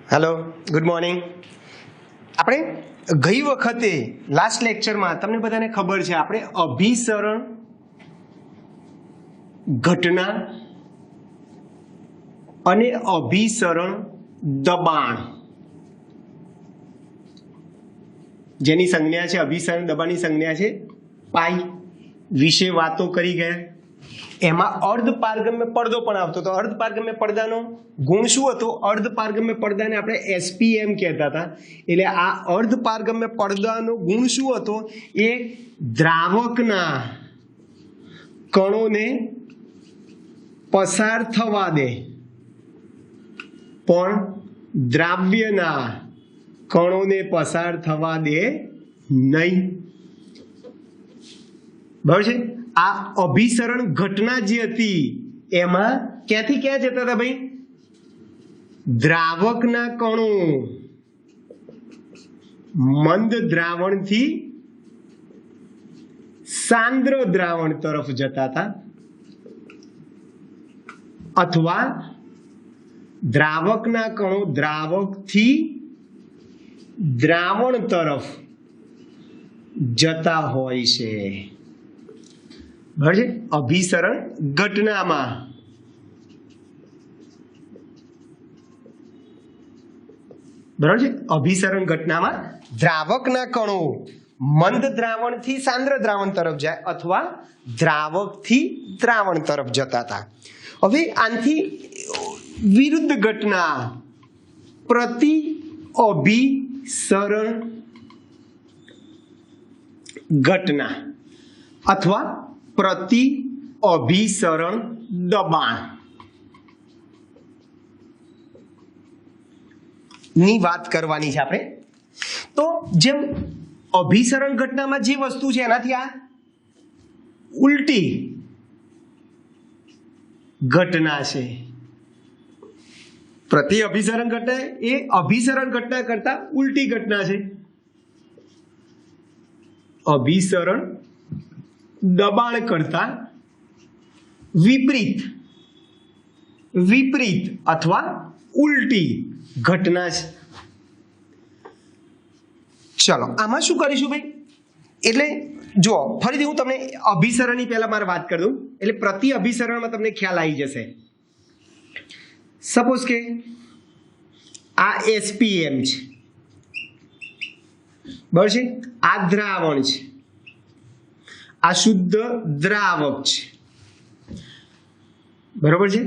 Hello good morning. આપણે ગઈ વખતે લાસ્ટ લેક્ચરમાં તમને બધાને ખબર છે આપણે અભિસરણ ઘટના અને અભિસરણ દબાણ જેની સંજ્ઞા છે અભિસરણ દબાણની સંજ્ઞા છે પાઈ વિશે વાતો કરી ગયા। એમાં અર્ધપારગમ્ય પડદો પણ આવતો તો અર્ધપારગમ્ય પડદાનો ગુણ શું હતો? અર્ધપારગમ્ય પડદાને આપણે એસપીએમ કહેતા હતા। એટલે આ અર્ધપારગમ્ય પડદાનો ગુણ શું હતો? એ દ્રાવકના કણોને પસાર થવા દે પણ દ્રાવ્યના કણોને પસાર થવા દે નહીં। બરાબર છે। આ અભિસરણ ઘટના જે હતી એમાં ક્યાંથી ક્યાં જતા હતા ભાઈ? દ્રાવકના કણો મંદ દ્રાવણથી સાંદ્ર દ્રાવણ તરફ જતા હતા અથવા દ્રાવકના કણો દ્રાવકથી દ્રાવણ તરફ જતા હોય છે। બરાબર છે। અભિસરણ ઘટનામાં બરાબર છે। અભિસરણ ઘટનામાં દ્રાવકના કણો મંદ દ્રાવણથી સાંદ્ર દ્રાવણ તરફ જાય અથવા દ્રાવકથી દ્રાવણ તરફ જતા હતા। હવે આનાથી વિરુદ્ધ ઘટના પ્રતિ અભિસરણ ઘટના અથવા પ્રતિ અભિસરણ દબાણ ની વાત કરવાની છે આપણે। તો જેમ અભિસરણ ઘટનામાં જે વસ્તુ છે એનાથી આ ઉલટી ઘટના છે। પ્રતિ અભિસરણ ઘટના એ અભિસરણ ઘટના કરતા ઉલટી ઘટના છે। અભિસરણ દબાણ કરતા વિપરીત અથવા ઉલટી ઘટના છે। ચલો આમાં શું કરીશું ભાઈ? એટલે જો ફરીથી હું તમને અભિસરણની પહેલા મારે વાત કરી દઉં એટલે પ્રતિ અભિસરણમાં તમને ખ્યાલ આવી જશે। સપોઝ કે આ એસપીએમ છે, બરાબર છે, આ દ્રાવણ છે, આ શુદ્ધ દ્રાવક છે, બરોબર છે।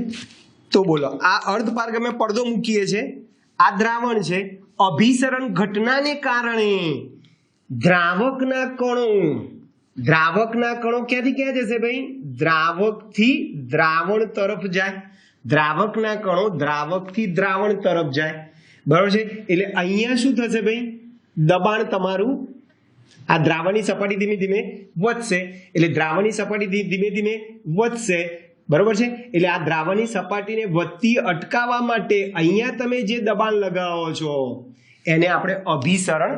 તો બોલો આ અર્ધપારગમ્ય પડદો મૂકીએ છે, આ દ્રાવણ છે, અભિસરણ ઘટનાને કારણે દ્રાવકના કણો ક્યાંથી ક્યાં જશે ભાઈ? દ્રાવકથી દ્રાવણ તરફ જાય। દ્રાવકના કણો દ્રાવકથી દ્રાવણ તરફ જાય, બરોબર છે। એટલે અહીંયા શું થશે ભાઈ? દબાણ તમારું આ દ્રાવણની સપાટી ધીમે ધીમે વધશે એટલે દ્રાવણની સપાટી ધીમે ધીમે વધશે, બરોબર છે। એટલે આ દ્રાવણની સપાટીને વધતી અટકાવવા માટે અહીંયા તમે જે દબાણ લગાવો છો એને આપણે અભિસરણ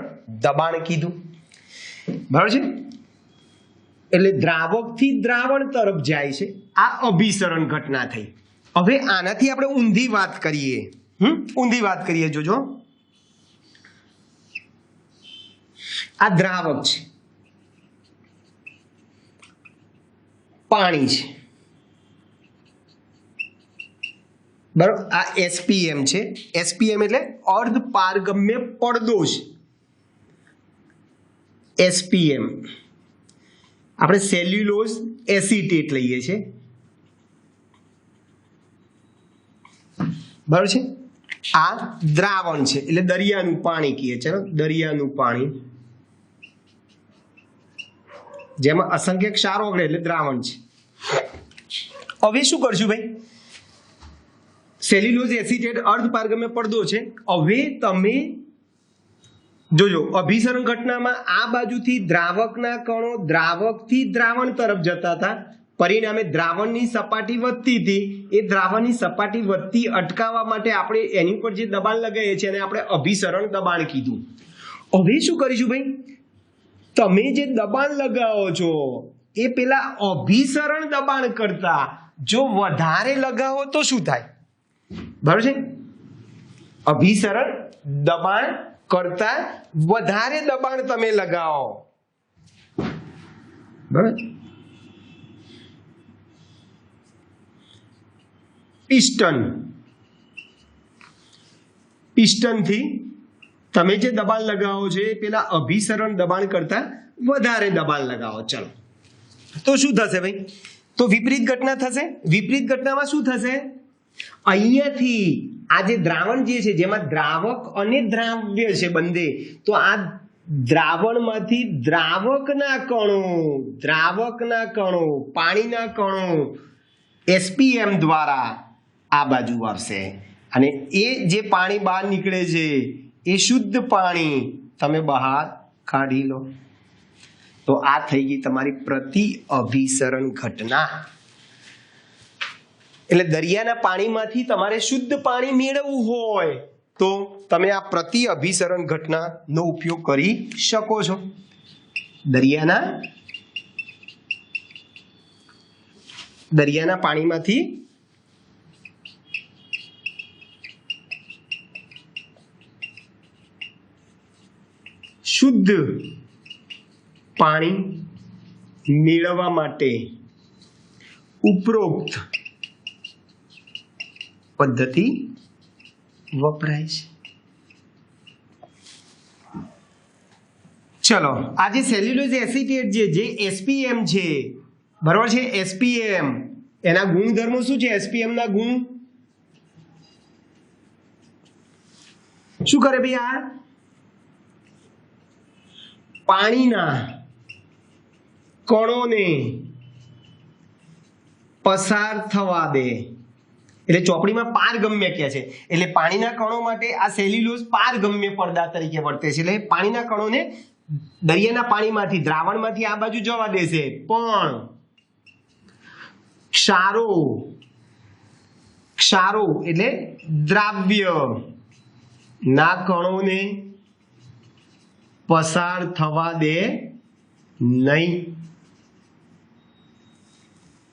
દબાણ કીધું, બરોબર છે। એટલે દ્રાવકથી દ્રાવણ તરફ જાય છે, આ અભિસરણ ઘટના થઈ। હવે આનાથી આપણે ઊંધી વાત કરીએ, જોજો આ દ્રાવક છે, પાણી છે, બરાબર। આ એસપીએમ છે, એસપીએમ એટલે અર્ધપારગમ્ય પડદો છે। એસપીએમ આપણે સેલ્યુલોઝ એસિટેટ લઈએ છીએ, બરાબર છે। આ દ્રાવણ છે એટલે દરિયાનું પાણી કહીએ, ચલો દરિયાનું પાણી જેમાં અસંખ્ય ક્ષાર ઓગળે એટલે દ્રાવણ છે। હવે શું કરશું ભાઈ? સેલ્યુલોઝ એસિટેટ અર્ધપારગમ્ય પડદો છે। હવે તમે જોજો અભિસરણ ઘટનામાં આ બાજુથી દ્રાવકના કણો દ્રાવકથી દ્રાવણ તરફ જતા હતા, પરિણામે દ્રાવણની સપાટી વધતી હતી। એ દ્રાવણની સપાટી વધતી અટકાવવા માટે આપણે એની ઉપર જે દબાણ લગાવીએ છીએ એને આપણે અભિસરણ દબાણ કીધું। હવે શું કરીશું ભાઈ? તમે જે દબાણ લગાવો છો એ પેલા અભિસરણ દબાણ કરતા જો વધારે લગાવો તો શું થાય? બરાબર છે? અભિસરણ દબાણ કરતા વધારે દબાણ તમે લગાવો, બરાબર. પિસ્ટનથી તમે જે દબાણ લગાવો છો એ પેલા અભિસરણ દબાણ કરતા વધારે દબાણ લગાવો. ચલો, તો શું થશે ભાઈ? તો વિપરીત ઘટના થશે. વિપરીત ઘટનામાં શું થશે? અહીંયાથી આ જે દ્રાવણ જે છે જેમાં દ્રાવક અને દ્રાવ્ય છે બંને, તો આ દ્રાવણમાંથી દ્રાવકના કણો પાણીના કણો એસપીએમ દ્વારા આ બાજુ આવશે અને એ જે પાણી બહાર નીકળે છે એ શુદ્ધ પાણી તમે બહાર કાઢી લો. તો આ થઈ ગઈ તમારી પ્રતિ અભિસરણ ઘટના. એટલે દરિયાના પાણીમાંથી તમારે શુદ્ધ પાણી મેળવવું હોય તો તમે આ પ્રતિ અભિસરણ ઘટનાનો ઉપયોગ કરી શકો છો. દરિયાના પાણીમાંથી શુદ્ધ પાણી મેળવવા માટે ઉપરોક્ત પદ્ધતિ વપરાય છે. ચલો, આ જે સેલ્યુલોઝ એસિટેટ જે એસપીએમ છે, બરાબર છે, એસપીએમ એના ગુણધર્મો શું છે? એસપીએમ ના ગુણ શું કરે ભાઈ? આ પાણીના કણોને પસાર થવા દે. એટલે ચોપડીમાં પારગમ્ય કહે છે. એટલે પાણીના કણો માટે આ સેલ્યુલોઝ પારગમ્ય પડદા તરીકે વર્તે છે. એટલે પાણીના કણોને દરિયાના પાણીમાંથી દ્રાવણમાંથી આ બાજુ જવા દેશે, પણ ક્ષારો એટલે દ્રાવ્ય ના કણોને પસાર થવા દે નહીં.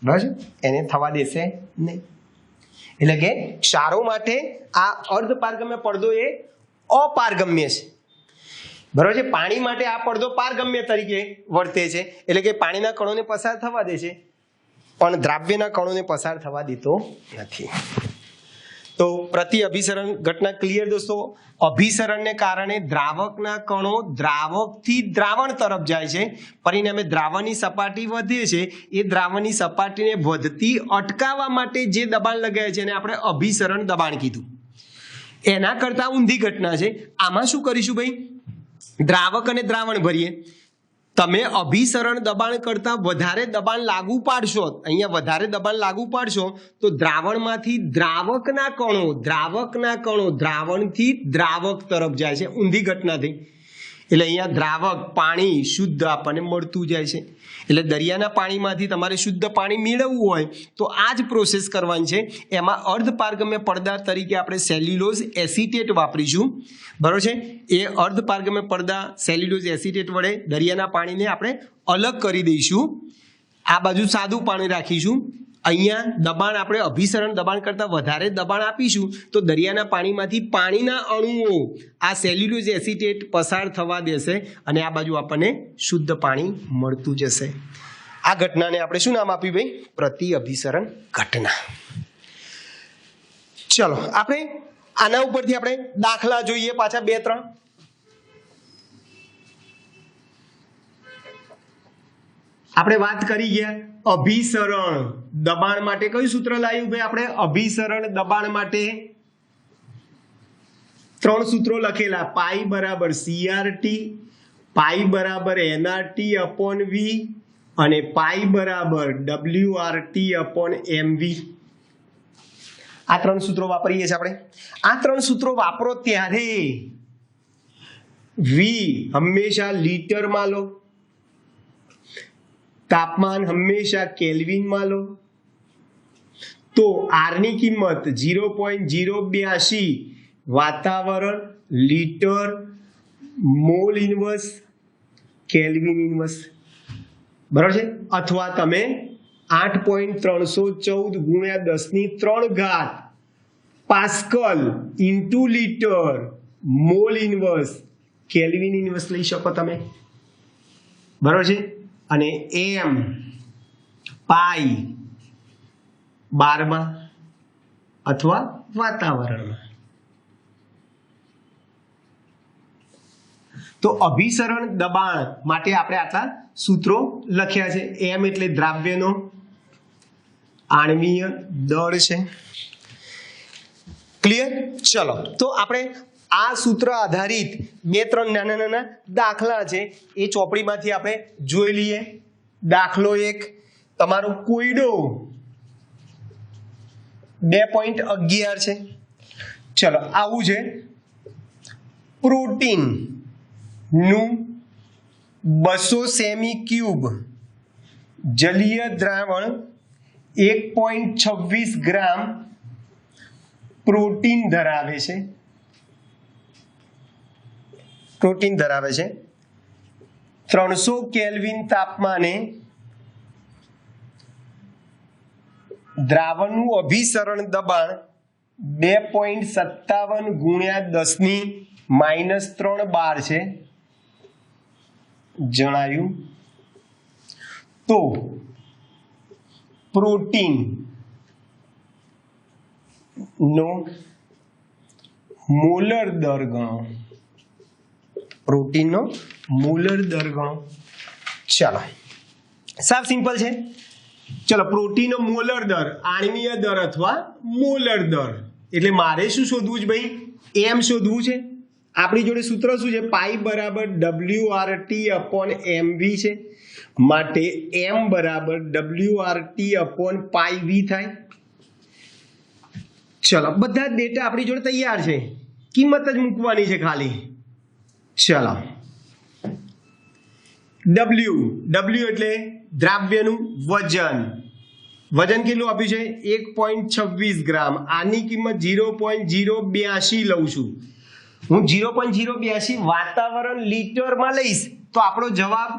બરાબર, એને થવા દેશે નહીં. એટલે કે ક્ષારો માટે આ અર્ધ પારગમ્ય પડદો એ અપારગમ્ય છે, બરાબર છે. પાણી માટે આ પડદો પારગમ્ય તરીકે વર્તે છે, એટલે કે પાણીના કણોને પસાર થવા દે છે, પણ દ્રાવ્યના કણોને પસાર થવા દેતો નથી. તો પ્રતિ અભિસરણ ઘટના ક્લિયર દોસ્તો. અભિસરણને કારણે દ્રાવકના કણો દ્રાવકથી દ્રાવણ તરફ જાય છે, પરિણામે દ્રાવણની સપાટી વધે છે. એ દ્રાવણની સપાટીને વધતી અટકાવવા માટે જે દબાણ લગાવે છે એને આપણે અભિસરણ દબાણ કીધું. એના કરતા ઊંધી ઘટના છે. આમાં શું કરીશું ભાઈ? દ્રાવક અને દ્રાવણ ભરીએ. તમે અભિસરણ દબાણ કરતા વધારે દબાણ લાગુ પાડશો, અહીંયા વધારે દબાણ લાગુ પાડશો તો દ્રાવણમાંથી દ્રાવકના કણો દ્રાવણથી દ્રાવક તરફ જાય છે, ઊંધી ઘટનાથી. એટલે અહીંયા દ્રાવક પાણી શુદ્ધ આપણને મળતું જાય છે. એટલે દરિયાના પાણીમાંથી તમારે શુદ્ધ પાણી મેળવવું હોય તો આ જ પ્રોસેસ કરવાની છે. એમાં અર્ધ પારગમ્ય પડદા તરીકે આપણે સેલ્યુલોઝ એસિટેટ વાપરીશું, બરાબર છે. એ અર્ધ પારગમ્ય પડદા સેલ્યુલોઝ એસિટેટ વડે દરિયાના પાણીને આપણે અલગ કરી દઈશું. આ બાજુ સાદું પાણી રાખીશું. અહીંયા દબાણ આપણે અભિસરણ દબાણ કરતાં વધારે દબાણ આપીશું તો દરિયાના પાણીમાંથી પાણીના અણુઓ આ સેલ્યુલોઝ એસિટેટ પસાર થવા દેશે અને આ બાજુ આપણને શુદ્ધ પાણી મળતું જશે. આ ઘટનાને આપણે શું નામ આપ્યું ભાઈ? પ્રતિ અભિસરણ ઘટના. ચલો, આપણે આના ઉપરથી આપણે દાખલા જોઈએ પાછા 2-3. આપણે વાત કરી ગયા અભિસરણ દબાણ માટે. કયું સૂત્ર લાવ્યું ભાઈ આપણે? અભિસરણ દબાણ માટે 3 સૂત્રો લખેલા. પાઈ બરાબર CRT, પાઈ બરાબર NRT upon V અને પાઈ બરાબર WRT upon MV. આ 3 સૂત્રો વાપરીએ છીએ આપણે. આ 3 સૂત્રો વાપરો ત્યારે V હંમેશા લીટરમાં લો, તાપમાન હંમેશા કેલ્વિનમાં લો. તો R ની કિંમત 0.082 વાતાવરણ litre mall inverse kelvin inverse, બરાબર છે. અથવા તમે 8.314 × 10³ pascal into litre mall inverse kelvin inverse લઈ શકો તમે, બરાબર છે. અને એમ પાઈ બારમાં અથવા વાતાવરણમાં. તો અભિસરણ દબાણ માટે આપણે આટલા સૂત્રો લખ્યા છે. એમ એટલે દ્રાવ્યનો આણ્વીય દળ છે. ક્લિયર? ચલો, તો આપણે આ સૂત્ર આધારિત 2-3 નાના નાના દાખલા છે એ ચોપડીમાંથી આપણે જોઈ લઈએ. દાખલો 1 તમારો કોયડો 2.11 છે. ચલો, આવું છે. પ્રોટીન નું 200 સેમી ક્યુબ જલીય દ્રાવણ 1.26 ગ્રામ પ્રોટીન ધરાવે છે. 300 કેલ્વિન તાપમાને દ્રાવણનું અભિસરણ દબાણ 2.57 × 10⁻³ બાર છે જણાયું. તો પ્રોટીન નો મોલર દર ગણો. પ્રોટીનનો મોલર દર ગણો. ચાલો, સાવ સિમ્પલ છે. ચલો, પ્રોટીનનો મોલર દર આણ્વીય દર અથવા મોલર દર એટલે મારે શું શોધવું છે ભાઈ? એમ શોધવું છે. આપણી જોડે સૂત્ર શું છે? પાઈ બરાબર WRT/mv છે. માટે m બરાબર WRT/πv થાય. ચલો, બધા જ ડેટા આપણી જોડે તૈયાર છે, કિંમત જ મૂકવાની છે ખાલી. ચલો, W એટલે દ્રાવ્યનું વજન. વજન કેટલું આપ્યું છે? 1.26 ગ્રામ. આની કિંમત 0.082 લઉં છું. હું 0.082 વાતાવરણ લીટરમાં લઈશ તો આપણો જવાબ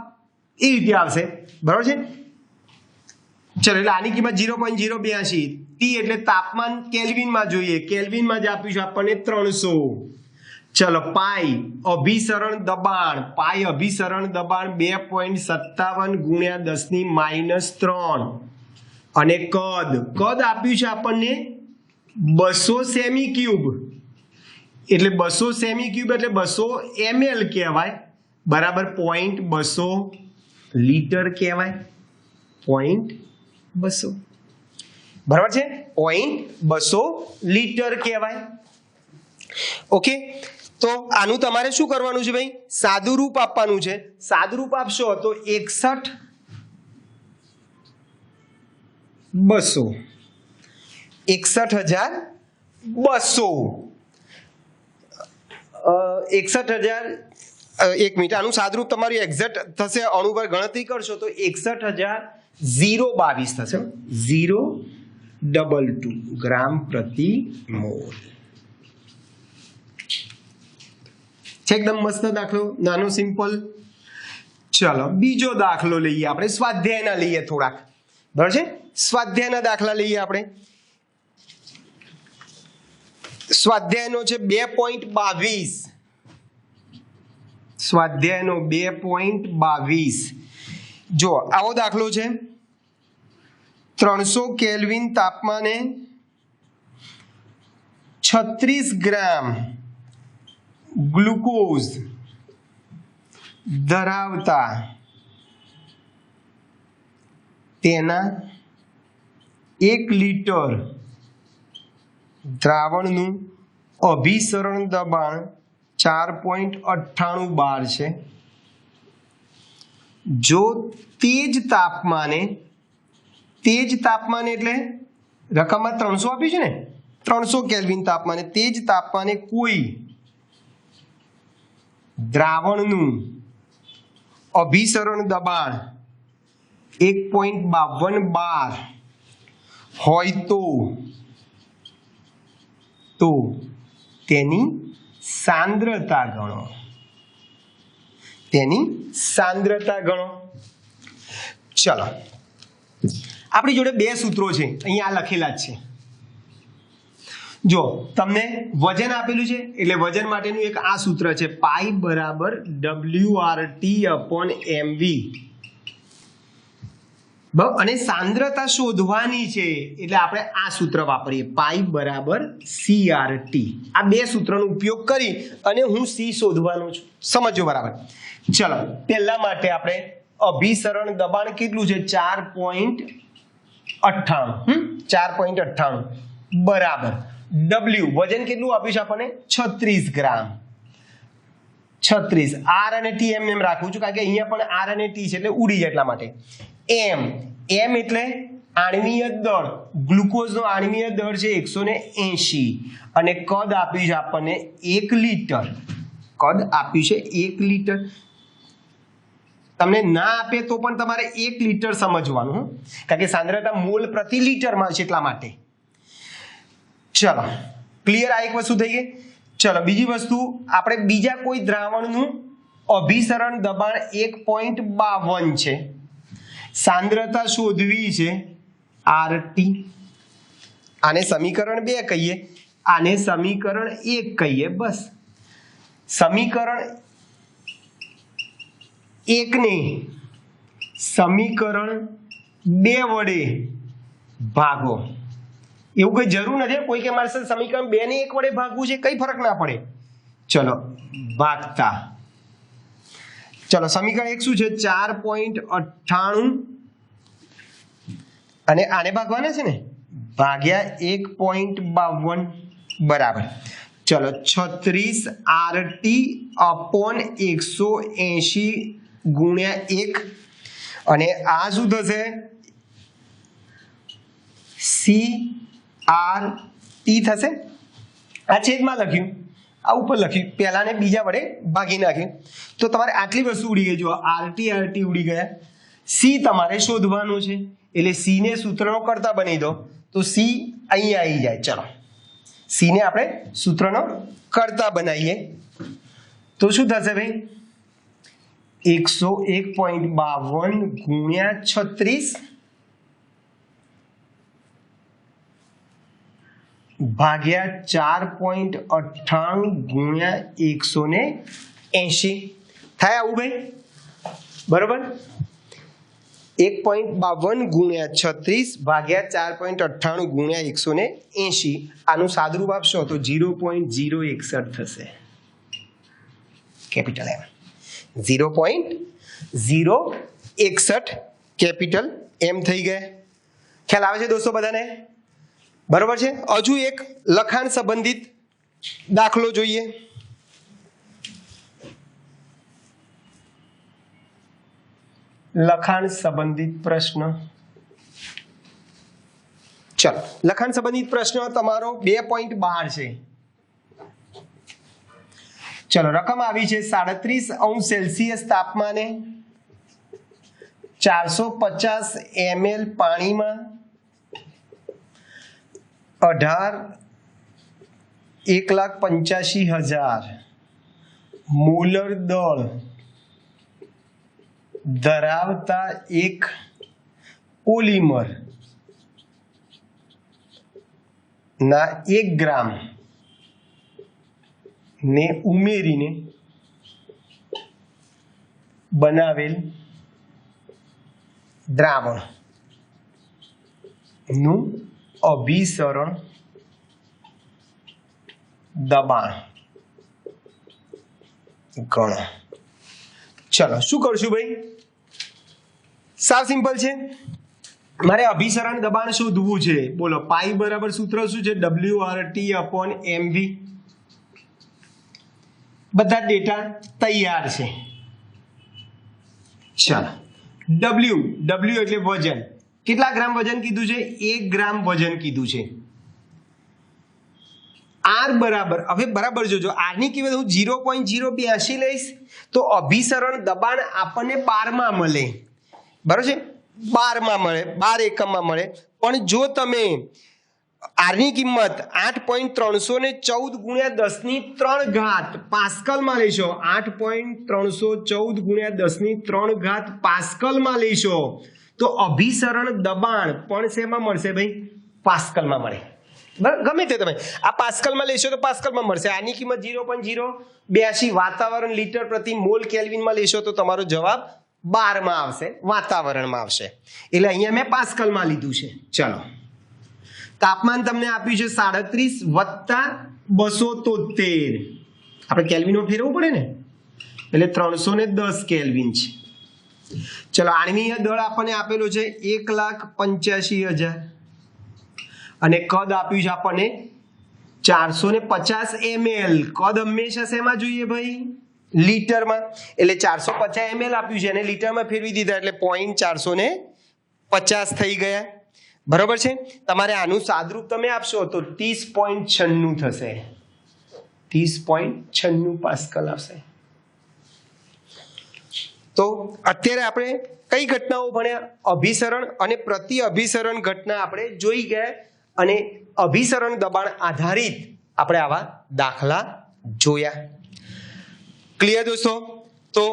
એ રીતે આવશે, બરાબર છે. ચલો, એટલે આની કિંમત 0.082. ટી એટલે તાપમાન કેલ્વિનમાં જોઈએ, કેલ્વિનમાં જ આપ્યું છે આપણને 300. ચલો, પાઈ અભિસરણ દબાણ, પાઈ અભિસરણ દબાણ 2.57 × 10⁻³ અને કદ આપ્યું છે આપણને 200 સેમી ક્યુબ. એટલે 200 સેમી ક્યુબ એટલે 200 ml કહેવાય, બરાબર 0.200 લીટર કહેવાય. 0.200 બરાબર છે, 0.200 લીટર કહેવાય. ઓકે, તો આનું તમારે શું કરવાનું છે ભાઈ? સાદું રૂપ આપવાનું છે. સાદું રૂપ આપશો તો 61,200. 61,200. એક મિનિટ, આનું સાદુરૂપ તમારું એક્ઝેક્ટ થશે, અણુ પર ગણતરી કરશો તો 61,022 થશે. 022 ગ્રામ પ્રતિ મોલ. છે એકદમ મસ્ત દાખલો, નાનો સિમ્પલ. ચલો, બીજો દાખલો લઈએ આપણે. સ્વાધ્યાયના લઈએ થોડાક, બરાબર છે. સ્વાધ્યાયના દાખલા લઈએ આપણે. સ્વાધ્યાયનો છે 2.22. સ્વાધ્યાયનો 2.22. જો આવો દાખલો છે. 300 કેલ્વિન તાપમાને 36 ગ્રામ ગ્લુકોઝ ધરાવતા તેના 1 લીટર દ્રાવણનું અભિસરણ દબાણ 4.98 બાર છે. જો તે જ તાપમાને એટલે રકમમાં 300 આપ્યું છે ને, 300 કેલ્વિન તાપમાને, તે જ તાપમાને કોઈ દ્રાવણનું અભિસરણ દબાણ 1.52 બાર હોય તો તેની સાંદ્રતા ગણો. તેની સાંદ્રતા ગણો. ચલો, આપણી જોડે બે સૂત્રો છે, અહીંયા લખેલા જ છે. જો તમને વજન આપેલું છે એટલે વજન માટેનું એક આ સૂત્ર છે પાઈ બરાબર WRT/mv અને સાંદ્રતા શોધવાની છે એટલે આપણે આ સૂત્ર વાપરીએ પાઈ બરાબર CRT. આ બે સૂત્રનો ઉપયોગ કરી અને હું C શોધવાનો છું. સમજો બરાબર. ચલો પહેલા માટે આપણે અભિસરણ દબાણ કેટલું છે 4.98 4.98 બરાબર W વજન કેટલું આપ્યું છે આપણને 36 ગ્રામ 36 R અને T એમ રાખું છું કારણ કે અહીંયા પણ R અને T છે એટલે ઉડી જાય એટલા માટે M એટલે આણ્વીય દળ ગ્લુકોઝનો આણ્વીય દળ છે 180 અને કદ આપ્યું છે આપણને 1 લીટર કદ આપ્યું છે 1 લીટર તમને ના આપે તો પણ તમારે 1 લીટર સમજવાનું કારણ કે સાંદ્રતા મોલ પ્રતિ લીટરમાં છે એટલા માટે ચલો ક્લિયર આ એક વસ્તુ થઈ ગઈ ચલો બીજી વસ્તુ આપણે બીજા કોઈ દ્રાવણનું અભિસરણ દબાણ 1.52 છે સાંદ્રતા શોધવી છે RT આને સમીકરણ 2 કહીએ આને સમીકરણ 1 કહીએ બસ સમીકરણ 1 ને સમીકરણ 2 વડે ભાગો એવું કોઈ જરૂર નથી કોઈ કે મારે સમીકરણ 2 ને 1 વડે ભાગવું છે કઈ ફરક ના પડે ચલો ભાગતા ચલો સમીકરણ 1 શું છે 4.98 અને આને ભાગવાના છે ને ભાગ્યા 1.52 બરાબર ચલો 36 RT/180 ગુણ્યા 1 અને આ શું થશે CRT થશે આ છેદમાં લખ્યું આ ઉપર લખ્યું પહેલા ને બીજા વડે ભાગી નાખ્યું તો તમારે આટલી વસ્તુ ઉડી ગઈ જો RT ઉડી ગયા C તમારે શોધવાનું છે એટલે C ને સૂત્રનો કરતા બનાવી દો તો C અહીંયા આવી જાય ચલો C ને આપણે સૂત્રનો કરતા બનાવીએ તો શું થશે ભાઈ 101.52 ગુણ્યા 36 ભાગ્યા 4.98 ગુણ્યા 180 થાય આવું ભાઈ બરોબર 1.52 ગુણ્યા 36 ભાગ્યા 4.98 ગુણ્યા 180 આનું સાદુરૂપ આપશો તો 0.061 થશે કેપિટલ M 0.061 કેપિટલ M થઈ ગયા ખ્યાલ આવે છે દોસ્તો બધાને બરોબર છે હજુ એક લખાણ સંબંધિત દાખલો જોઈએ લખાણ સંબંધિત પ્રશ્ન ચલો લખાણ સંબંધિત પ્રશ્ન તમારો 2.12 છે ચલો રકમ આવી છે 37°C તાપમાને 450 ml પાણીમાં 1,85,000 મોલર દળ ધરાવતા એક પોલિમર ના 1 ગ્રામ ને ઉમેરીને બનાવેલ દ્રાવણ નું અભિસરણ દબાણ ગણો ચલો શું કરશું ભાઈ સાવ સિમ્પલ છે મારે અભિસરણ દબાણ શોધવું છે બોલો પાઈ બરાબર સૂત્ર શું છે WRT/mv બધા ડેટા તૈયાર છે ચાલો W એટલે વજન કેટલા ગ્રામ વજન કીધું છે 1 ગ્રામ વજન કીધું છે R બરાબર હવે બરાબર જોજો R ની કિંમત હું 0.082 લઈશ તો અભિસરણ દબાણ આપણને 12 માં મળે બરાબર છે 12 માં મળે 12 એકમમાં મળે પણ જો તમે R ની કિંમત 8.314 ગુણ્યા 10 ની 3 પાસ્કલમાં લેશો 8.314 ગુણ્યા 10 ની 3 પાસ્કલમાં લેશો તો અભિસરણ દબાણ પણ શેમાં મળશે ભાઈ પાસ્કલમાં મળે બરાબર, ગમે તે તમે આ પાસ્કલમાં લેશો તો પાસ્કલમાં મળશે, આની કિંમત 0.082 વાતાવરણ લીટર પ્રતિ મોલ કેલ્વિનમાં લેશો તો તમારો જવાબ 12 માં આવશે, વાતાવરણમાં આવશે. એટલે અહીંયા મેં પાસ્કલમાં લીધું છે. ચલો, તાપમાન તમને આપ્યું છે 37 વત્તા 273, આપણે કેલ્વિનમાં ફેરવવું પડે ને, એટલે 310 કેલ્વિન છે. ચલો, આણ્વીય દળ આપણને આપેલો છે 1,85,000 અને કદ આપ્યું છે આપણને 450 ml. કદ હંમેશા શેમાં જોઈએ ભાઈ? લીટરમાં. એટલે 450 ml આપ્યું છે અને લીટરમાં ફેરવી દીધા એટલે 0.450 થઈ ગયા. બરોબર છે. તમારે આનું સાદરૂપ તમે આપશો તો 30.96 થશે, 30.96 પાસ્કલ આવશે. તો અત્યારે આપણે કઈ ઘટનાઓ ભણ્યા? અભિસરણ અને પ્રતિ અભિસરણ ઘટના આપણે જોઈ ગયા અને અભિસરણ દબાણ આધારિત આપણે આવા દાખલા જોયા. ક્લિયર દોસ્તો? તો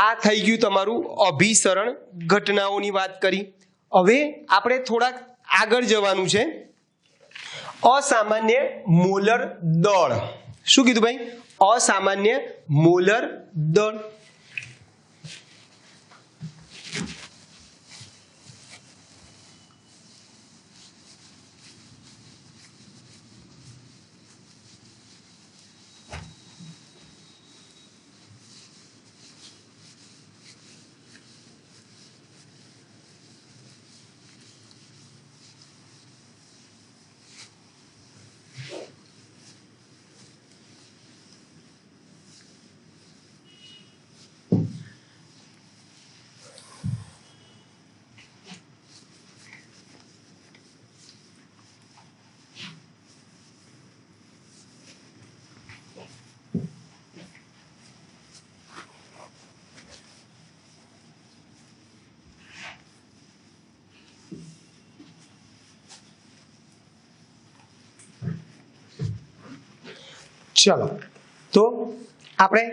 આ થઈ ગયું તમારું અભિસરણ ઘટનાઓની વાત કરી. હવે આપણે થોડાક આગળ જવાનું છે. અસામાન્ય મોલર દળ. શું કીધું ભાઈ? અસામાન્ય મોલર દળ. ચલો, તો આપણે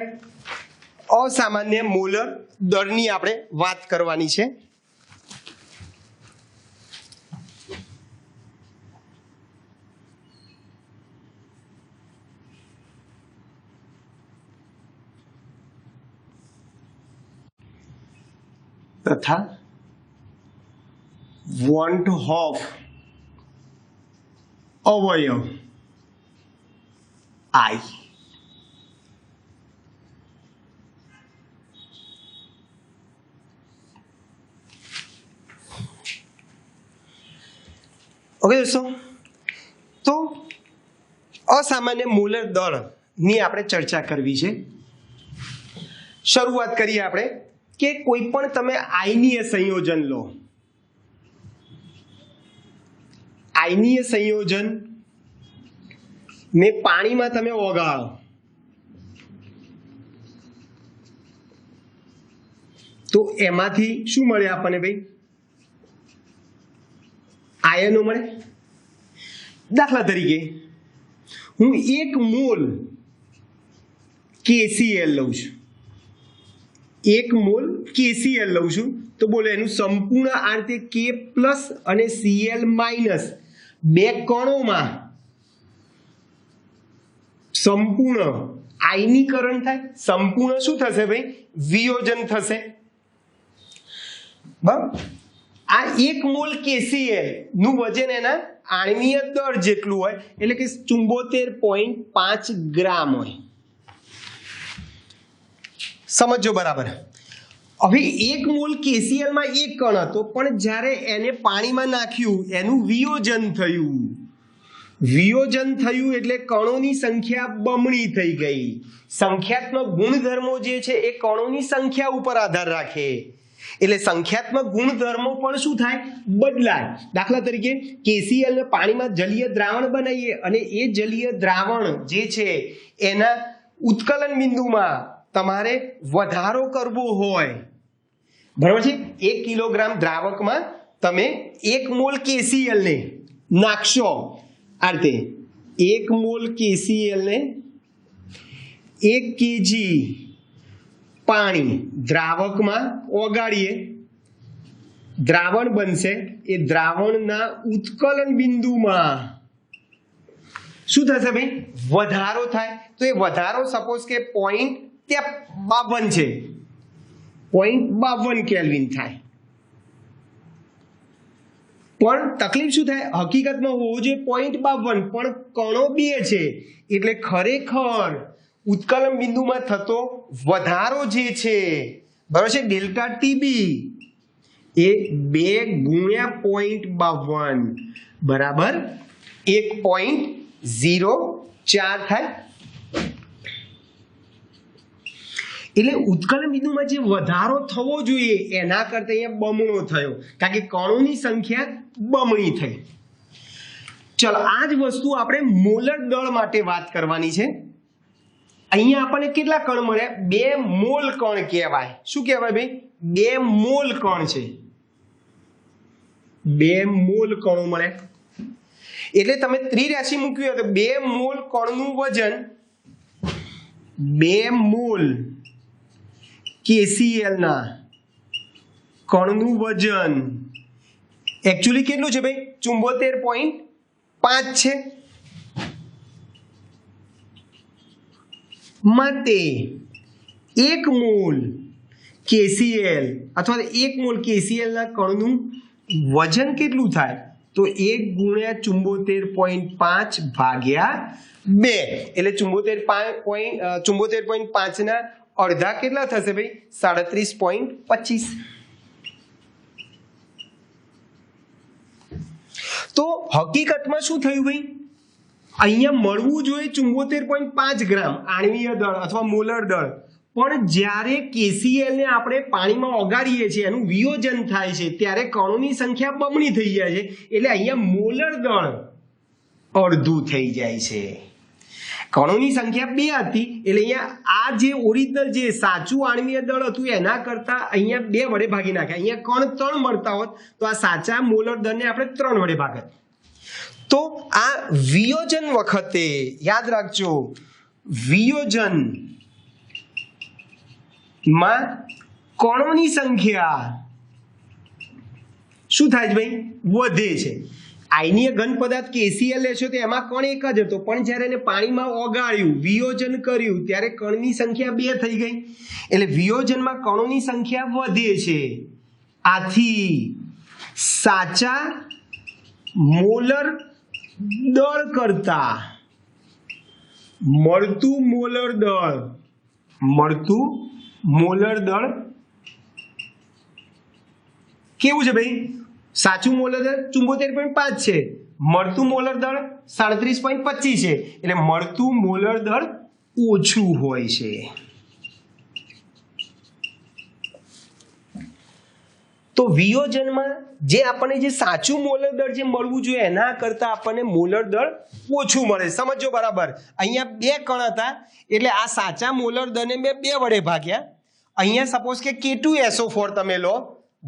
અસામાન્ય મોલર દળની આપણે વાત કરવાની છે. તથા વોન્ટ ઓફ અવયવ I. ઓકે દોસ્તો, તો અસામાન્ય મોલર દળની આપણે ચર્ચા કરવી છે. શરૂઆત કરીએ આપણે કે કોઈ પણ તમે આયનીય સંયોજન લો. આયનીય સંયોજન ને પાણીમાં તમે ઓગાળો તો એમાંથી શું મળે આપણને ભાઈ? આયનો મળે. દાખલા તરીકે હું 1 મોલ KCl લઉં છું, 1 મોલ KCl લઉં છું તો બોલો એનું સંપૂર્ણ આ રીતે K પ્લસ અને Cl માઇનસ બે કણોમાં સંપૂર્ણ આયનીકરણ થાય. સંપૂર્ણ શું થશે ભાઈ? વિયોજન થશે. બરાબર. આ 1 મોલ KCl નું વજન એના આણ્વીય દળ જેટલું હોય એટલે કે 74.5 ગ્રામ હોય. સમજો બરાબર. હવે 1 મોલ KCl માં 1 કણ હતો પણ જ્યારે એને પાણીમાં નાખ્યું એનું વિયોજન થયું. વિયોજન થયું એટલે કણોની સંખ્યા બમણી થઈ ગઈ. સંખ્યાત્મક ગુણધર્મો જે છે એ કણોની સંખ્યા ઉપર આધાર રાખે એટલે સંખ્યાત્મક ગુણધર્મો પણ શું થાય? બદલાય. દાખલા તરીકે KCl ને પાણીમાં જલીય દ્રાવણ બનાવીએ અને એ જલીય દ્રાવણ જે છે એના ઉત્કલન બિંદુમાં તમારે વધારો કરવો હોય, બરાબર છે, 1 કિલોગ્રામ દ્રાવકમાં તમે 1 મોલ KCl ને નાખશો. આ રીતે 1 મોલ KCl ને 1 kg પાણી દ્રાવકમાં ઓગાળીએ, દ્રાવણ બનશે. એ દ્રાવણના ઉત્કલન બિંદુમાં શું થશે ભાઈ? વધારો થાય. તો એ વધારો સપોઝ કે 0.52 છે, 0.52 કેલ્વિન થાય. પણ તકલીફ શું થાય? હકીકતમાં હોવું જોઈએ 0.52, પણ કણો 2 છે એટલે ખરેખર ઉત્કલન બિંદુમાં થતો વધારો જે છે બરાબર છે ડેલ્ટા ટીબી એ 2 ગુણ્યા 0.52 બરાબર 1.04 થાય. એટલે ઉત્કલન બિંદુમાં જે વધારો થવો જોઈએ એના કરતા અહીંયા બમણો થયો, કારણ કે કણોની સંખ્યા બમણી થઈ. ચલો આ જ વસ્તુ આપણે મોલર દળ માટે વાત કરવાની છે. અહીંયા આપણને કેટલા કણ મળ્યા? 2 મોલ કણ કહેવાય. શું કહેવાય ભાઈ? 2 મોલ કણ છે, 2 મોલ કણો મળ્યા. એટલે તમે ત્રિરાશિ મૂક્યું હોય તો 2 મોલ કણનું વજન 2 મોલ KCl ના કણનું વજન એકચ્યુઅલી કેટલું છે ભાઈ? 74.5 છે. માટે 1 મોલ KCl અથવા 1 મોલ KCl ના કણનું વજન કેટલું થાય? તો 1 ગુણ્યા 74.5 ભાગ્યા 2 એટલે 74.5 ના અડધા કેટલા થશે ભાઈ? 37.25. તો હકીકતમાં શું થયું ભાઈ? અહીંયા મળવું જોઈએ 74.5 ગ્રામ આણ્વીય દળ અથવા મોલર દળ, પણ જ્યારે KCl ને આપણે પાણીમાં ઓગાળીએ છીએ એનું વિયોજન થાય છે ત્યારે કણોની સંખ્યા બમણી થઈ જાય છે, એટલે અહીંયા મોલર દળ અડધું થઈ જાય છે. કણોની સંખ્યા 2 હતી એટલે અહીંયા આ જે ઓરિજિનલ જે સાચું આણ્વીય દળ હતું એના કરતા અહીંયા 2 વડે ભાગી નાખ્યા. અહીંયા કણ 3 મળતા હોત તો આ સાચા મોલર દળને આપણે 3 વડે ભાગત. તો આ વિયોજન વખતે યાદ રાખજો, વિયોજન માં કણોની સંખ્યા શું થાય છે ભાઈ? વધે છે. આયનીય ઘન પદાર્થ KCl લેશો તો એમાં કણ એક જ હતો, પણ જ્યારે એને પાણીમાં ઓગાળ્યું, વિયોજન કર્યું ત્યારે કણની સંખ્યા 2 થઈ ગઈ. એટલે વિયોજનમાં કણોની સંખ્યા વધે છે. આથી સાચા મોલર દળ કરતા મળતું મોલર દળ કેવું છે ભાઈ? સાચું મોલર દળ 74.5 છે, મળતું મોલર દળ 37.25 છે, એટલે મળતું મોલર દળ ઓછું હોય છે. તો વિયોજનમાં જે આપણને જે સાચું મોલર દળ જે મળવું જોઈએ એના કરતા આપણને મોલર દળ ઓછું મળે. સમજો બરાબર? અહીંયા 2 કણ હતા એટલે આ સાચા મોલર દળને મેં 2 વડે ભાગ્યા. અહીંયા સપોઝ કે K2SO4 તમે લો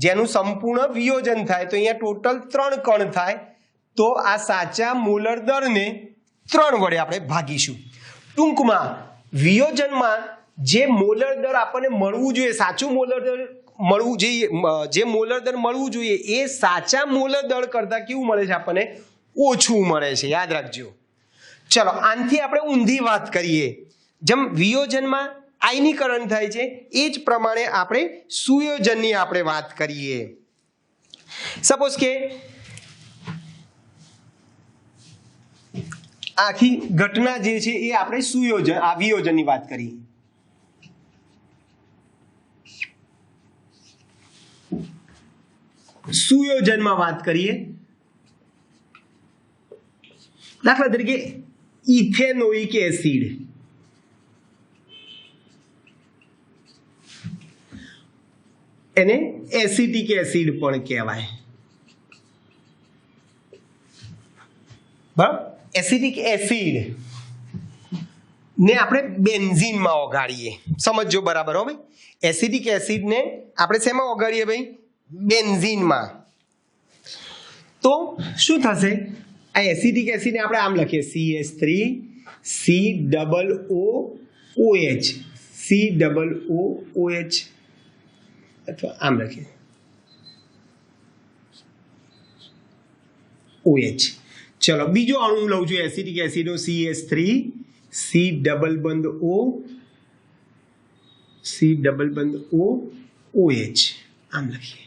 જેનું સંપૂર્ણ વિયોજન થાય તો અહીંયા ટોટલ 3 કણ થાય, તો આ સાચા મોલર દળને 3 વડે આપણે ભાગીશું. ટૂંકમાં વિયોજનમાં જે મોલર દળ આપણને મળવું જોઈએ, સાચું મોલર દળ મળવું જોઈએ, જે મોલર દળ મળવું જોઈએ એ સાચા મોલર દળ કરતા કેવું મળે છે? આપણને ઓછું મળે છે. યાદ રાખજો. ચલો આનથી આપણે ઊંધી વાત કરીએ. જેમ વિયોજનમાં આયનીકરણ થાય છે એ જ પ્રમાણે આપણે સુયોજનની આપણે વાત કરીએ. સપોઝ કે આખી ઘટના જે છે એ આપણે વિયોજનની વાત કરીએ. સુયોજનમાં વાત કરીએ. દાખલા તરીકે ઇથેનોઇક એસિડ, એને એસિટિક એસિડ પણ કહેવાય. બરાબર? એસિટિક એસિડ ને આપણે બેન્ઝીનમાં ઓગાળીએ. સમજો બરાબર હો ભાઈ? એસિટિક એસિડને આપણે શેમાં ઓગાળીએ ભાઈ? બેન્ઝીનમાં. તો શું થશે? આ એસિટિક એસિડને આપણે આમ લખીએ CH3COOH, COOH અથવા આમ લખીએ OH. ચલો બીજો અણુ લઉં છું એસિટિક એસિડનો CH3 C ડબલ બંધ O C ડબલ બંધ O OH આમ લખીએ